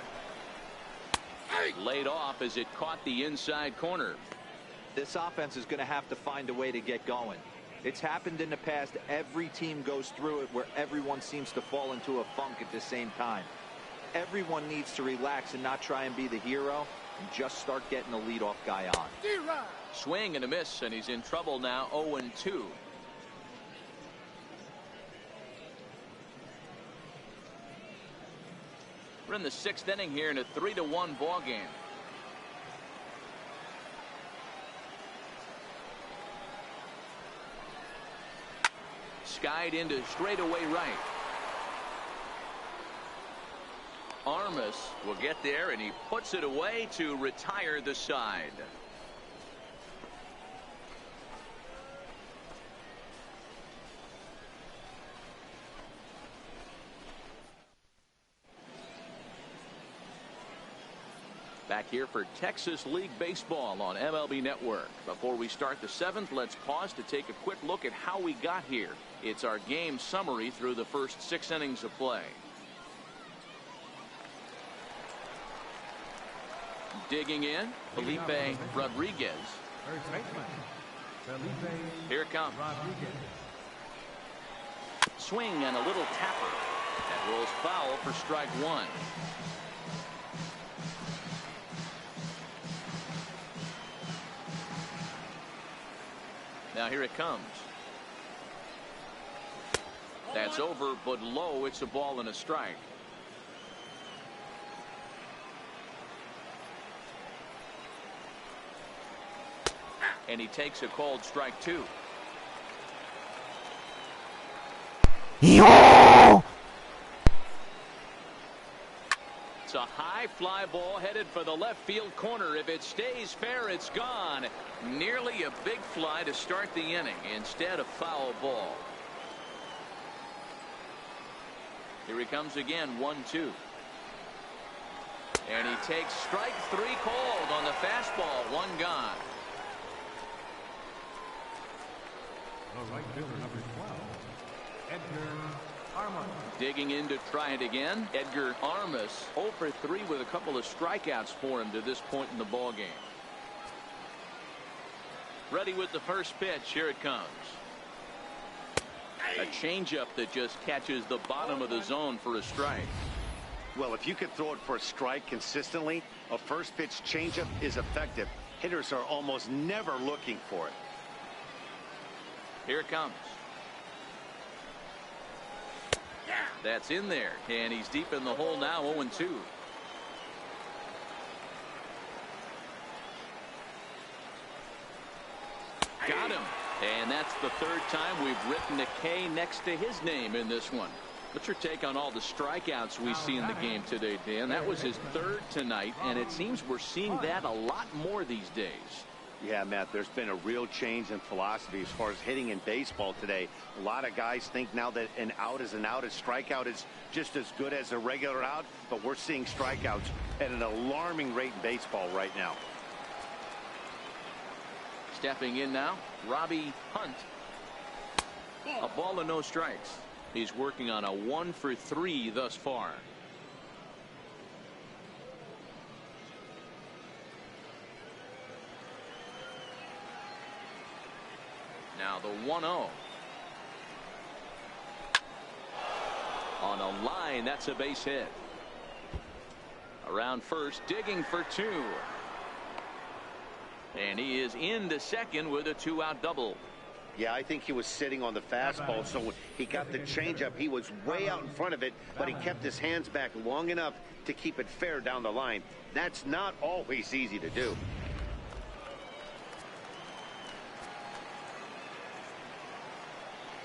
Laid off as it caught the inside corner. This offense is going to have to find a way to get going. It's happened in the past. Every team goes through it where everyone seems to fall into a funk at the same time. Everyone needs to relax and not try and be the hero and just start getting the leadoff guy on. Swing and a miss, and he's in trouble now. 0-2. We're in the 6th inning here in a 3-1 ball game. Skied into straightaway right. Armas will get there, and he puts it away to retire the side. Back here for Texas League Baseball on MLB Network. Before we start the 7th, let's pause to take a quick look at how we got here. It's our game summary through the first 6 innings of play. Digging in, Felipe Rodriguez. First baseman, Felipe Here it comes. Rodriguez. Swing and a little tapper. That rolls foul for strike 1. Now here it comes. That's over, but low. It's a ball and a strike. And he takes a called strike 2. Yo! It's a high fly ball headed for the left field corner. If it stays fair, it's gone. Nearly a big fly to start the inning. Instead, a foul ball. Here he comes again, 1-2. And he takes strike 3 called on the fastball. 1 gone. The right fielder, number 12, Edgar Armas. Digging in to try it again. Edgar Armas 0 for 3 with a couple of strikeouts for him to this point in the ball game. Ready with the first pitch. Here it comes. A changeup that just catches the bottom of the zone for a strike. Well, if you can throw it for a strike consistently, a first pitch changeup is effective. Hitters are almost never looking for it. Here it comes. That's in there, and he's deep in the hole now. 0-2. Got him. And that's the 3rd time we've written a K next to his name in this one. What's your take on all the strikeouts we see in the game today, Dan? That was his 3rd tonight, and it seems we're seeing that a lot more these days. Yeah, Matt, there's been a real change in philosophy as far as hitting in baseball today. A lot of guys think now that an out is an out. A strikeout is just as good as a regular out, but we're seeing strikeouts at an alarming rate in baseball right now. Stepping in now, Robbie Hunt. A ball and no strikes. He's working on a 1 for 3 thus far. Now the 1-0. On a line, that's a base hit. Around first, digging for 2. And he is into second with a 2-out double. Yeah, I think he was sitting on the fastball, so when he got the changeup, he was way out in front of it, but he kept his hands back long enough to keep it fair down the line. That's not always easy to do.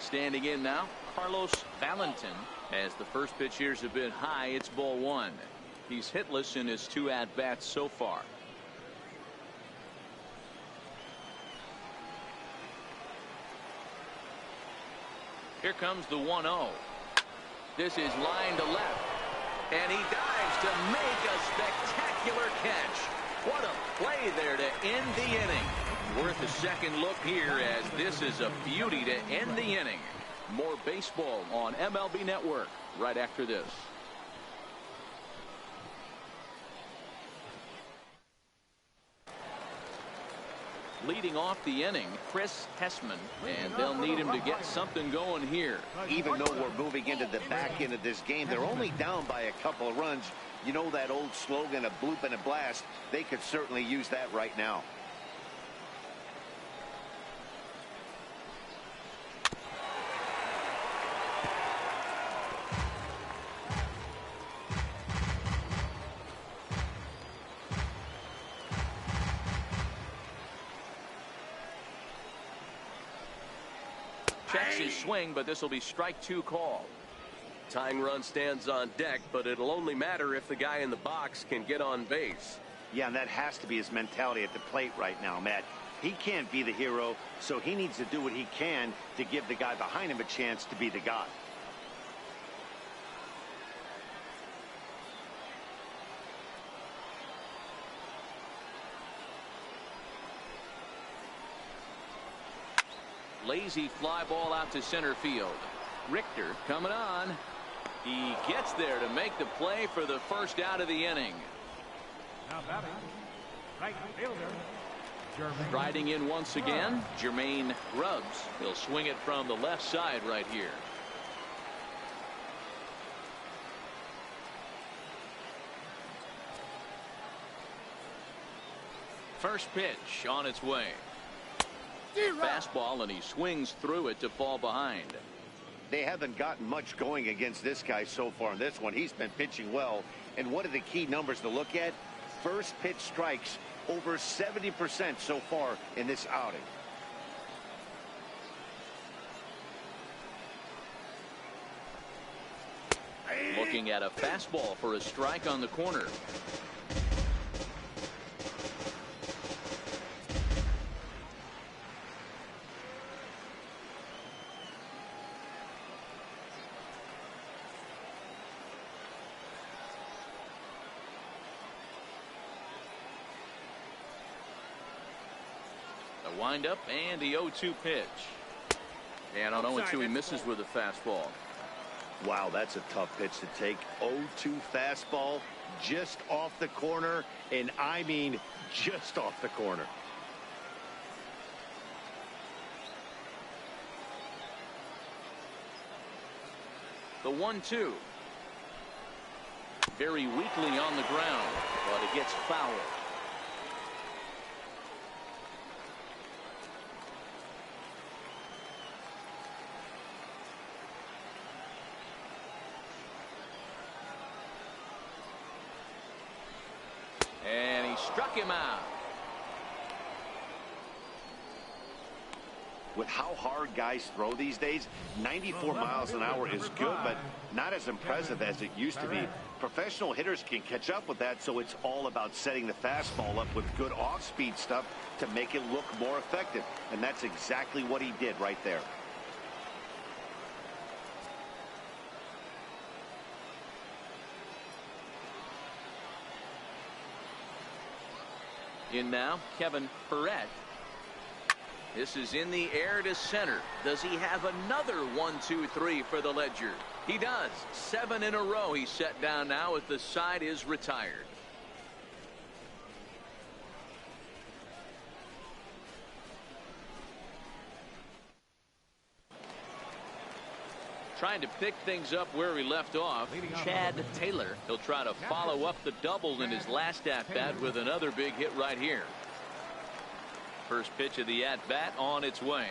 Standing in now, Carlos Valentin. As the first pitch here's a bit high, it's ball 1. He's hitless in his 2 at-bats so far. Here comes the 1-0. This is line to left. And he dives to make a spectacular catch. What a play there to end the inning. Worth a second look here, as this is a beauty to end the inning. More baseball on MLB Network right after this. Leading off the inning, Chris Hessman, and they'll need him to get something going here. Even though we're moving into the back end of this game, they're only down by a couple of runs. You know that old slogan, a bloop and a blast. They could certainly use that right now. Checks his swing, but this will be strike 2 call. Tying run stands on deck, but it'll only matter if the guy in the box can get on base. Yeah, and that has to be his mentality at the plate right now, Matt. He can't be the hero, so he needs to do what he can to give the guy behind him a chance to be the guy. Lazy fly ball out to center field. Richter coming on. He gets there to make the play for the first out of the inning. Now batting, right fielder, Jermaine. Riding in once again, Jermaine Grubbs. He'll swing it from the left side right here. First pitch on its way. Fastball, and he swings through it to fall behind. They haven't gotten much going against this guy so far in this one. He's been pitching well. And one of the key numbers to look at, first pitch strikes over 70% so far in this outing. Looking at a fastball for a strike on the corner. The windup and the 0-2 pitch. And on 0-2 he misses with a fastball. Wow, that's a tough pitch to take. 0-2 fastball just off the corner, and I mean just off the corner. The 1-2. Very weakly on the ground, but it gets foul. And he struck him out. With how hard guys throw these days, 94 miles an hour is good, but not as impressive as it used to be. Professional hitters can catch up with that, so it's all about setting the fastball up with good off-speed stuff to make it look more effective. And that's exactly what he did right there. In now, Kevin Perret. This is in the air to center. Does he have another 1-2-3 for the Ledger? He does. 7 in a row he's set down now as the side is retired. Trying to pick things up where he left off, Chad Taylor. He'll try to follow up the double in his last at-bat with another big hit right here. First pitch of the at-bat on its way.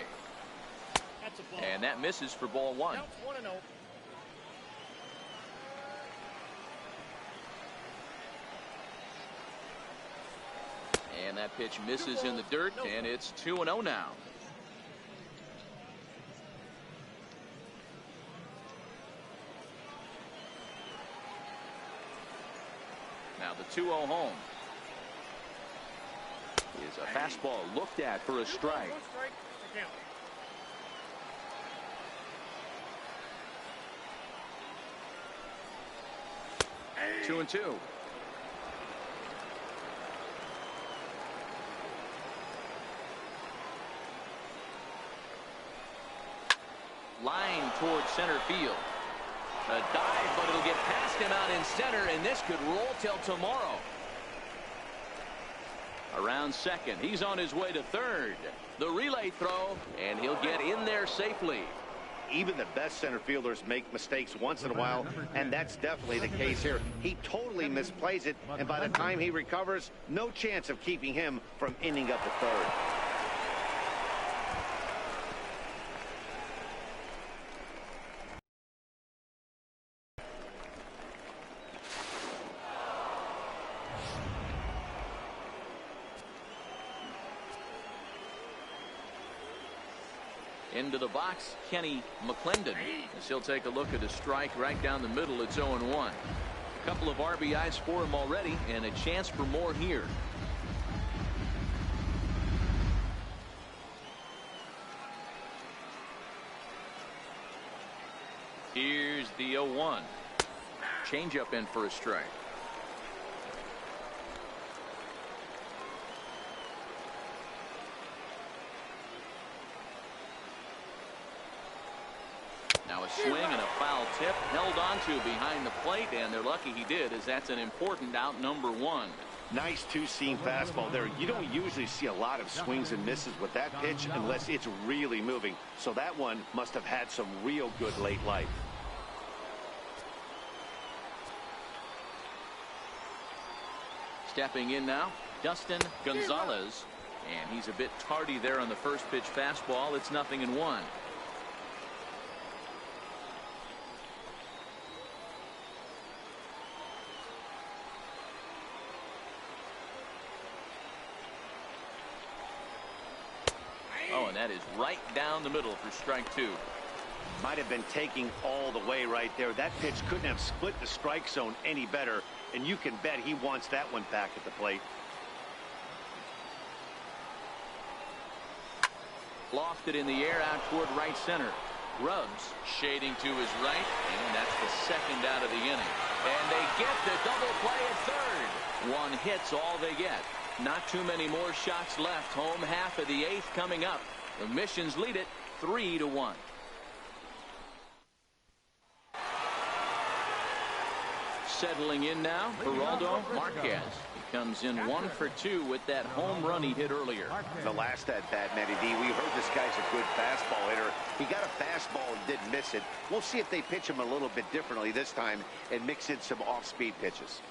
And that misses for ball 1. And that pitch misses in the dirt, and it's 2-0 now. Now the 2-0 home. Is a fastball looked at for a strike. 2-2. Line towards center field. A dive, but it'll get past him out in center, and this could roll till tomorrow. Around second, he's on his way to third. The relay throw, and he'll get in there safely. Even the best center fielders make mistakes once in a while, and that's definitely the case here. He totally misplays it, and by the time he recovers, no chance of keeping him from ending up at third. Into the box, Kenny McClendon, as he'll take a look at a strike right down the middle. It's 0-1. A couple of RBIs for him already, and a chance for more here. Here's the 0-1. Changeup in for a strike. Now a swing and a foul tip, held onto behind the plate, and they're lucky he did, as that's an important out, number 1. Nice two-seam fastball there. You don't usually see a lot of swings and misses with that pitch unless it's really moving. So that one must have had some real good late life. Stepping in now, Dustin Gonzalez, and he's a bit tardy there on the first pitch fastball. It's 0-1. Oh, and that is right down the middle for strike 2. Might have been taking all the way right there. That pitch couldn't have split the strike zone any better, and you can bet he wants that one back at the plate. Lofted in the air out toward right center. Grubbs shading to his right, and that's the second out of the inning. And they get the double play at third. One hit's all they get. Not too many more shots left. Home half of the 8th coming up. The Missions lead it 3-1. Settling in now, Geraldo Marquez. He comes in 1 for 2 with that home run he hit earlier. The last at bat, Matty D, we heard this guy's a good fastball hitter. He got a fastball and didn't miss it. We'll see if they pitch him a little bit differently this time and mix in some off-speed pitches.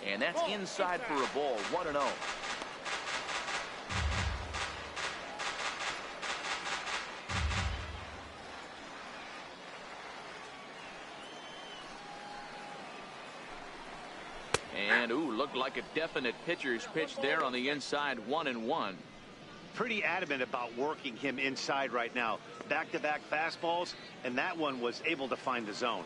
And that's inside for a ball. 1-0. And, ooh, looked like a definite pitcher's pitch there on the inside. 1-1. Pretty adamant about working him inside right now. Back-to-back fastballs, and that one was able to find the zone.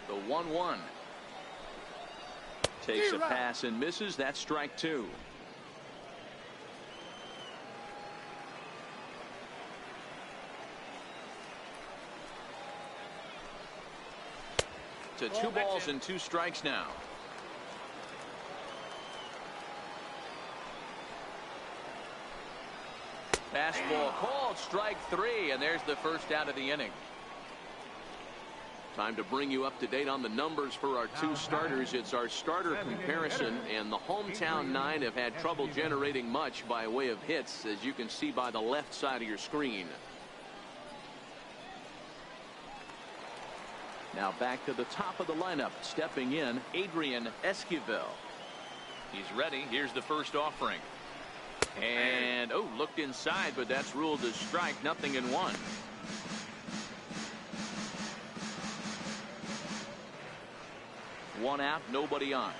The 1-1. Takes a pass and misses. That's strike 2. To 2 balls and 2 strikes now. Fastball called, strike 3, and there's the first out of the inning. Time to bring you up to date on the numbers for our 2 starters. It's our starter comparison, and the hometown 9 have had trouble generating much by way of hits, as you can see by the left side of your screen. Now back to the top of the lineup. Stepping in, Adrian Esquivel. He's ready. Here's the first offering. And, oh, looked inside, but that's ruled as strike. 0-1. One out, nobody on.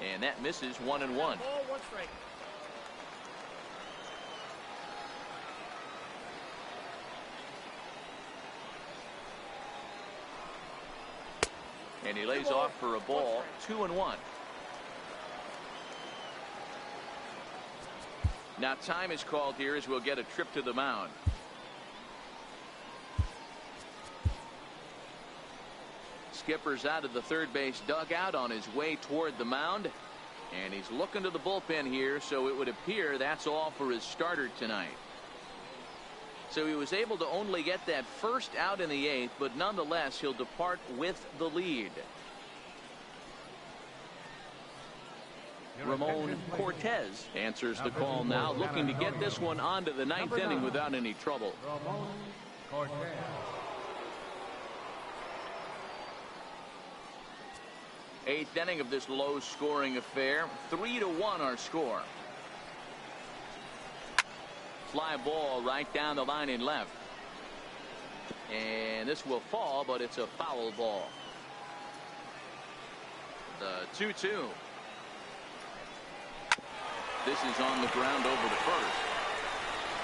And that misses. 1-1. And he lays off for a ball. 2-1. Now time is called here as we'll get a trip to the mound. Skipper's out of the third base dugout on his way toward the mound, and he's looking to the bullpen here, so it would appear that's all for his starter tonight. So he was able to only get that first out in the 8th, but nonetheless he'll depart with the lead. Ramon Cortez answers the call now, looking to get this one onto the 9th inning without any trouble. Ramon Cortez. 8th inning of this low-scoring affair. 3-1 our score. Fly ball right down the line in left. And this will fall, but it's a foul ball. The 2-2. This is on the ground over to first.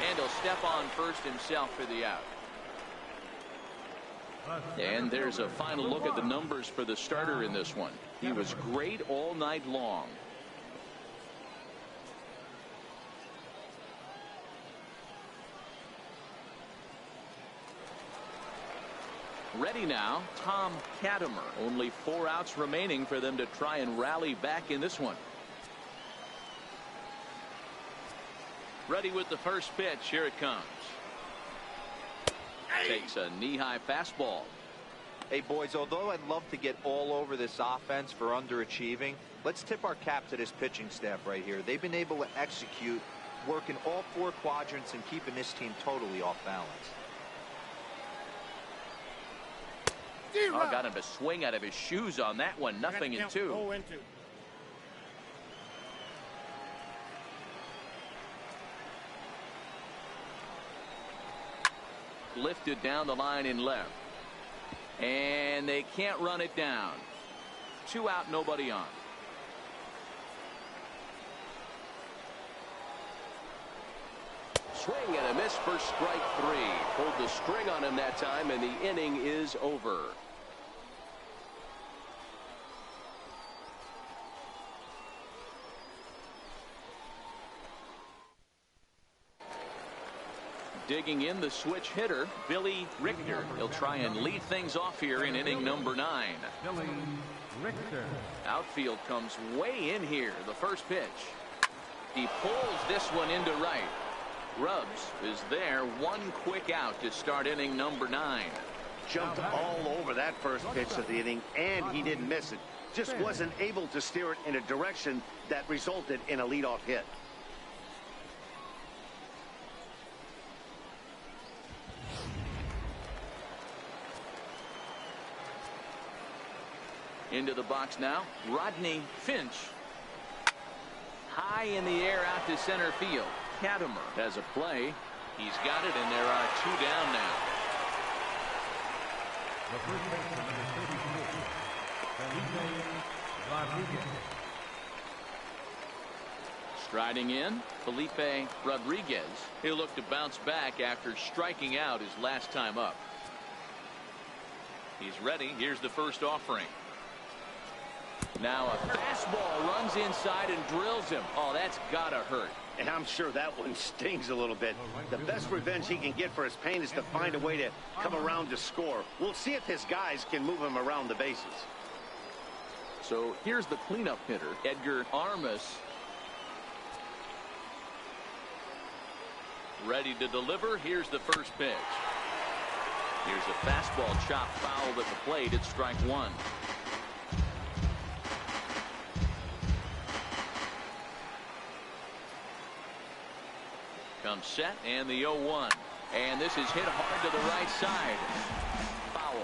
And he'll step on first himself for the out. And there's a final look at the numbers for the starter in this one. He was great all night long. Ready now, Tom Katimer. Only 4 outs remaining for them to try and rally back in this one. Ready with the first pitch. Here it comes. Takes a knee-high fastball. Hey, boys, although I'd love to get all over this offense for underachieving, let's tip our cap to this pitching staff right here. They've been able to execute, working all 4 quadrants and keeping this team totally off balance. Oh, got him to swing out of his shoes on that one. 0-2. Lifted down the line in left. And they can't run it down. 2 out, nobody on. Swing and a miss. miss for strike 3. Pulled the string on him that time, and the inning is over. Digging in, the switch hitter, Billy Richter. He'll try and lead things off here in inning number 9. Billy Richter. Outfield comes way in here. The first pitch. He pulls this one into right. Grubbs is there. One quick out to start inning number 9. Jumped all over that first pitch of the inning, and he didn't miss it. Just wasn't able to steer it in a direction that resulted in a leadoff hit. Into the box now, Rodney Finch. High in the air out to center field. Katimer has a play. He's got it, and there are 2 down now. The first baseman, number 33, Felipe Rodriguez. Striding in, Felipe Rodriguez. He'll look to bounce back after striking out his last time up. He's ready. Here's the first offering. Now a fastball runs inside and drills him. Oh, that's gotta hurt. And I'm sure that one stings a little bit. The best revenge he can get for his pain is to find a way to come around to score. We'll see if his guys can move him around the bases. So here's the cleanup hitter, Edgar Armas. Ready to deliver. Here's the first pitch. Here's a fastball chopped foul at the plate. It's strike 1. Comes set, and the 0-1. And this is hit hard to the right side. Foul.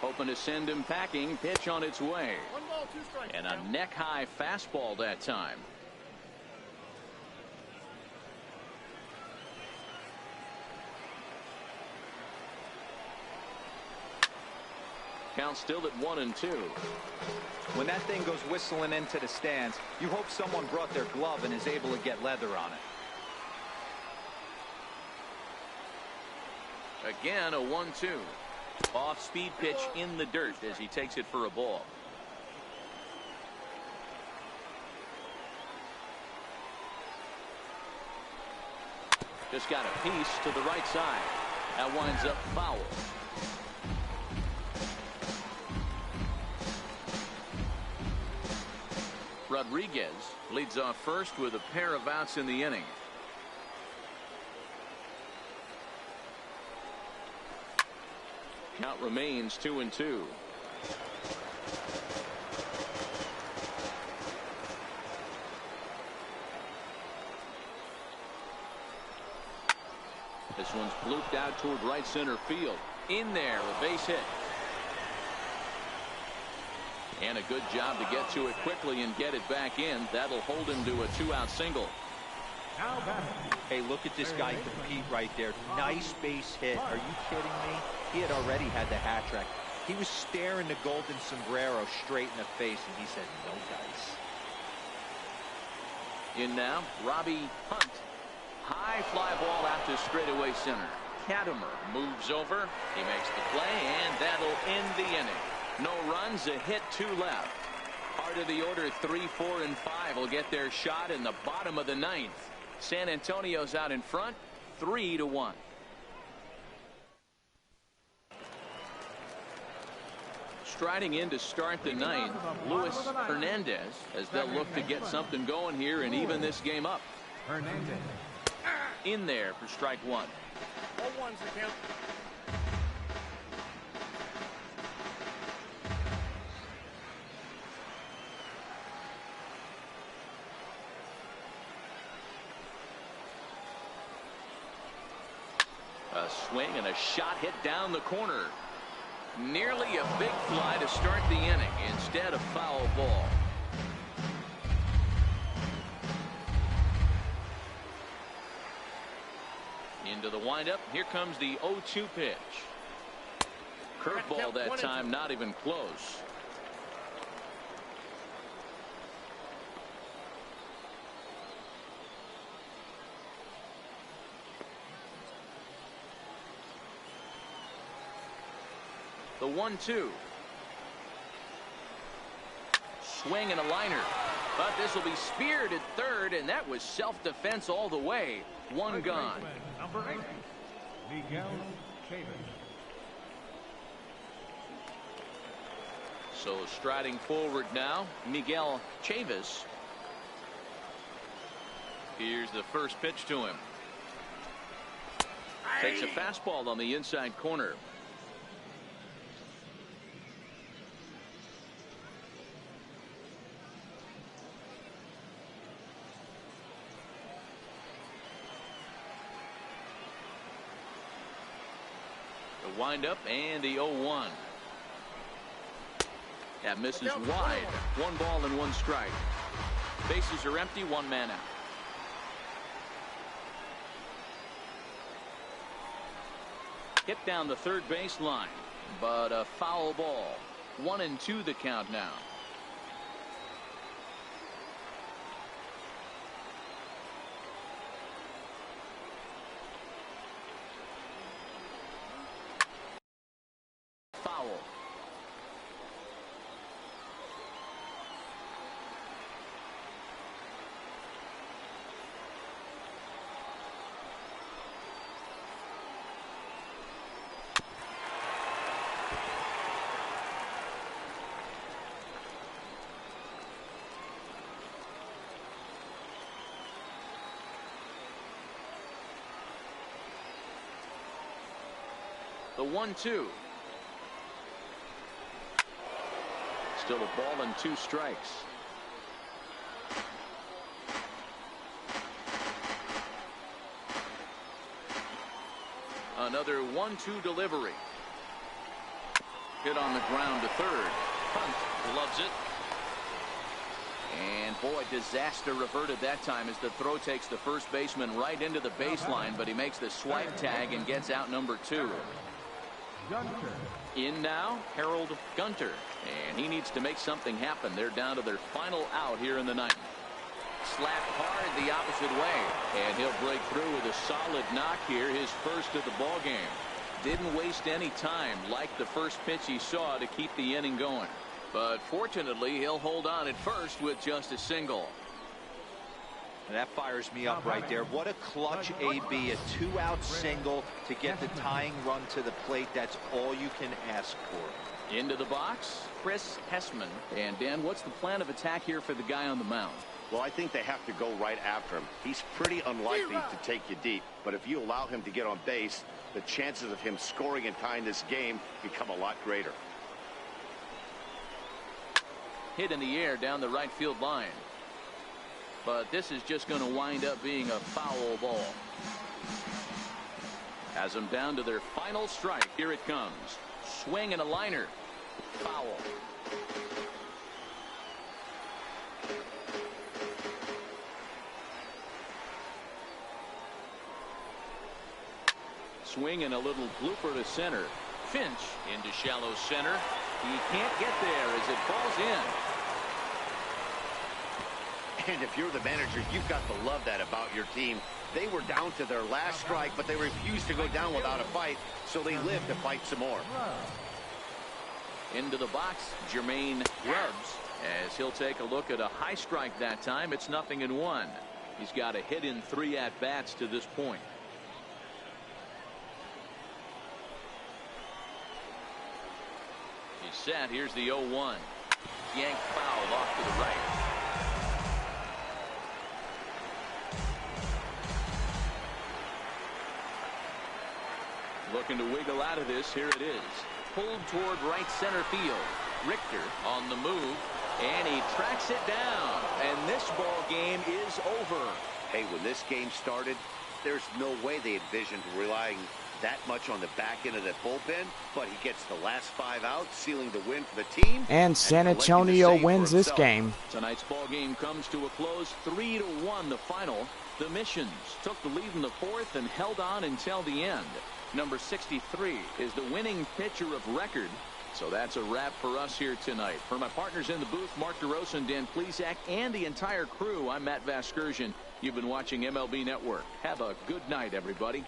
Hoping to send him packing. Pitch on its way. 1 ball, 2 strikes. And a neck-high fastball that time. Count still at 1-2. When that thing goes whistling into the stands, you hope someone brought their glove and is able to get leather on it. Again, a 1-2. Off-speed pitch in the dirt as he takes it for a ball. Just got a piece to the right side. That winds up foul. Rodriguez leads off first with a pair of outs in the inning. Count remains 2-2. This one's blooped out toward right center field. In there, a base hit. And a good job to get to it quickly and get it back in. That'll hold him to a 2-out single. Hey, look at this guy compete right there. Nice base hit. Are you kidding me? He had already had the hat trick. He was staring the golden sombrero straight in the face, and he said, no dice. In now, Robbie Hunt. High fly ball out to straightaway center. Katimer moves over. He makes the play, and that'll end the inning. No runs, a hit, 2 left. Part of the order, 3, 4, and 5 will get their shot in the bottom of the 9th. San Antonio's out in front, 3-1. Striding in to start the 9th, Luis Hernandez, as they'll look to get something going here and even this game up. Hernandez. In there for strike 1. All ones the count. A swing and a shot hit down the corner. Nearly a big fly to start the inning. Instead, a foul ball. Into the windup. Here comes the 0-2 pitch. Curveball that time, not even close. The 1-2. Swing and a liner. But this will be speared at third, and that was self-defense all the way. One gone. Number 8, Miguel Chavis. So striding forward now, Miguel Chavis. Here's the first pitch to him. Takes a fastball on the inside corner. The windup and the 0-1. That misses wide. 1 ball and 1 strike. Bases are empty, 1 man out. Hit down the third baseline, but a foul ball. 1-2 the count now. Foul. The 1-2. Still a ball and 2 strikes. Another 1-2 delivery. Hit on the ground to third. Hunt loves it. And boy, disaster averted that time as the throw takes the first baseman right into the baseline, but he makes the swipe tag and gets out number 2. Gunter. In now, Harold Gunter, and he needs to make something happen. They're down to their final out here in the ninth. Slapped hard the opposite way, and he'll break through with a solid knock here, his first of the ball game. Didn't waste any time like the first pitch he saw to keep the inning going. But fortunately, he'll hold on at first with just a single. And that fires me up right there. What a clutch AB, a 2-out single to get the tying run to the plate. That's all you can ask for. Into the box, Chris Hessman. And Dan, what's the plan of attack here for the guy on the mound? Well, I think they have to go right after him. He's pretty unlikely to take you deep, but if you allow him to get on base, the chances of him scoring and tying this game become a lot greater. Hit in the air down the right field line. But this is just going to wind up being a foul ball. Has them down to their final strike. Here it comes. Swing and a liner. Foul. Swing and a little blooper to center. Finch into shallow center. He can't get there as it falls in. And if you're the manager, you've got to love that about your team. They were down to their last strike, but they refused to go down without a fight, so they lived to fight some more. Into the box, Jermaine Grubbs, as he'll take a look at a high strike that time. It's 0-1. He's got a hit in 3 at-bats to this point. He's set. Here's the 0-1. Yanked foul off to the right. Looking to wiggle out of this. Here it is. Pulled toward right center field. Richter on the move, and he tracks it down. And this ball game is over. Hey, when this game started, there's no way they envisioned relying that much on the back end of that bullpen, but he gets the last 5 outs, sealing the win for the team. And San Antonio wins this game. Tonight's ball game comes to a close. 3-1 the final. The Missions took the lead in the 4th and held on until the end. Number 63 is the winning pitcher of record. So that's a wrap for us here tonight. For my partners in the booth, Mark DeRosa and Dan Plesac, and the entire crew, I'm Matt Vasgersian. You've been watching MLB Network. Have a good night, everybody.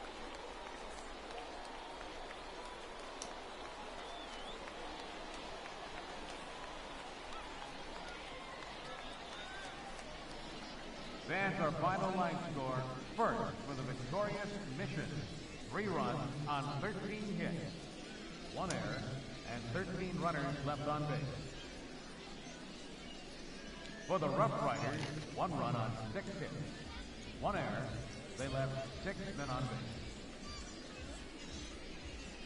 stands our final line score. First for the victorious Mission. 3 runs on 13 hits. 1 error and 13 runners left on base. For the Roughriders, 1 run on 6 hits. 1 error. They left 6 men on base.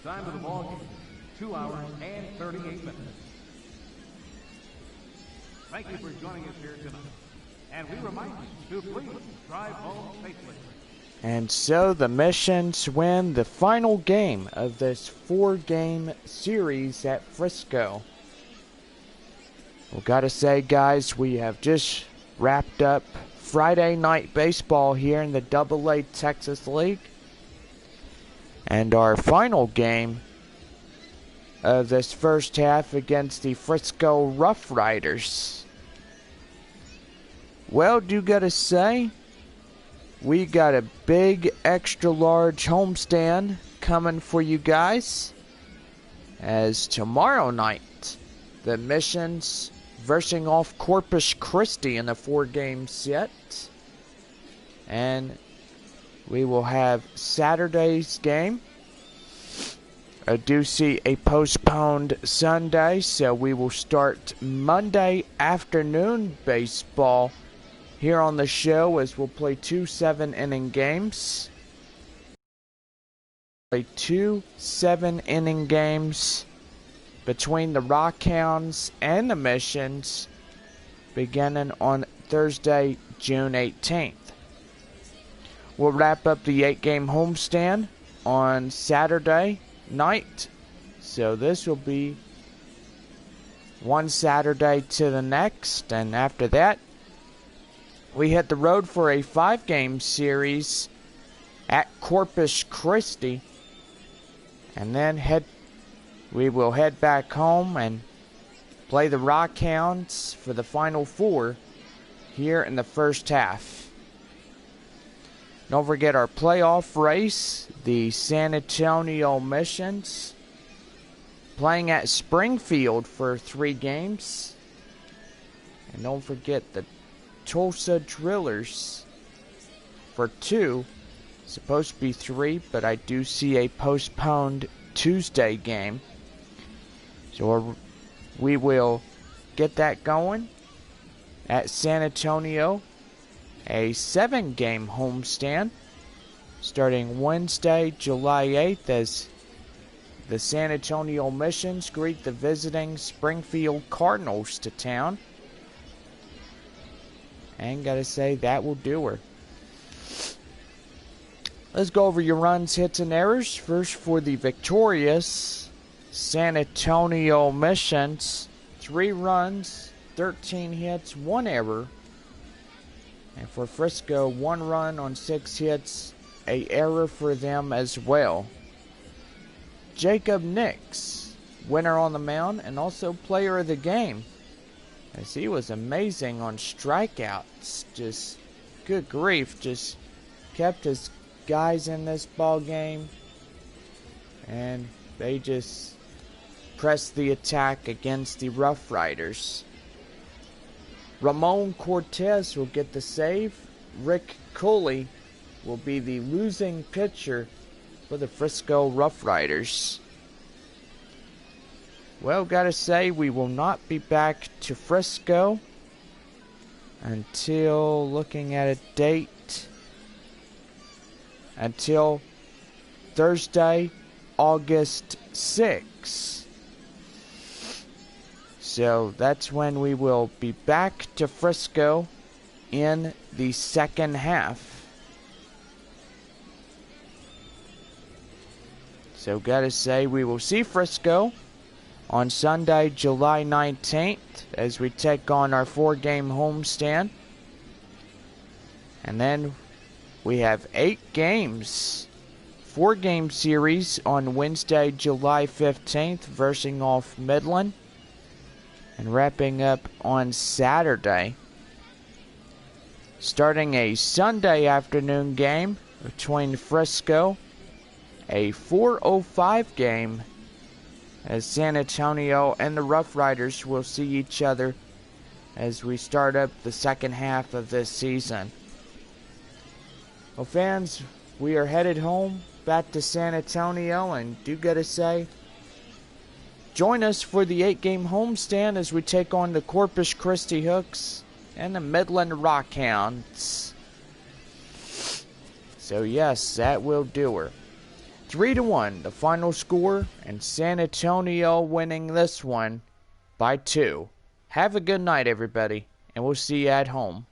Time of the ball game, 2 hours and 38 minutes. Thank you for joining us here tonight. And we remind you to please drive home safely. And so the Missions win the final game of this 4-game series at Frisco. Well, gotta say, guys, we have just wrapped up Friday night baseball here in the AA Texas League. And our final game of this first half against the Frisco Roughriders. Well, do gotta say, we got a big extra large homestand coming for you guys. As tomorrow night, the Missions versing off Corpus Christi in a 4-game set. And we will have Saturday's game. I do see a postponed Sunday, so we will start Monday afternoon baseball here on the show, as we'll play 2 7-inning games. Play 2 7-inning games between the Rockhounds and the Missions, beginning on Thursday, June 18th. We'll wrap up the 8-game homestand on Saturday night. So this will be one Saturday to the next, and after that, we hit the road for a 5-game series at Corpus Christi, and then we will head back home and play the Rockhounds for the final 4 here in the first half. Don't forget our playoff race, the San Antonio Missions playing at Springfield for 3 games. And don't forget the Tulsa Drillers for 2. Supposed to be 3, but I do see a postponed Tuesday game. So we will get that going at San Antonio. A 7-game homestand starting Wednesday, July 8th, as the San Antonio Missions greet the visiting Springfield Cardinals to town. And gotta say, that will do her. Let's go over your runs, hits, and errors. First, for the victorious San Antonio Missions, 3 runs, 13 hits, 1 error. And for Frisco, 1 run on 6 hits, an error for them as well. Jacob Nix, winner on the mound and also player of the game, as he was amazing on strikeouts. Just, good grief, just kept his guys in this ball game, and they just pressed the attack against the Roughriders. Ramon Cortez will get the save. Rick Cooley will be the losing pitcher for the Frisco Roughriders. Well, gotta say, we will not be back to Frisco until, looking at a date, until Thursday, August 6th. So that's when we will be back to Frisco in the second half. So gotta say, we will see Frisco on Sunday, July 19th, as we take on our 4-game homestand. And then we have 8 games, 4-game series on Wednesday, July 15th, versing off Midland. And wrapping up on Saturday, starting a Sunday afternoon game between Frisco, a 4:05 game, as San Antonio and the Roughriders will see each other as we start up the second half of this season. Well, fans, we are headed home, back to San Antonio, and do gotta say, join us for the 8-game homestand as we take on the Corpus Christi Hooks and the Midland Rockhounds. So yes, that will do her. 3-1, the final score, and San Antonio winning this one by 2. Have a good night, everybody, and we'll see you at home.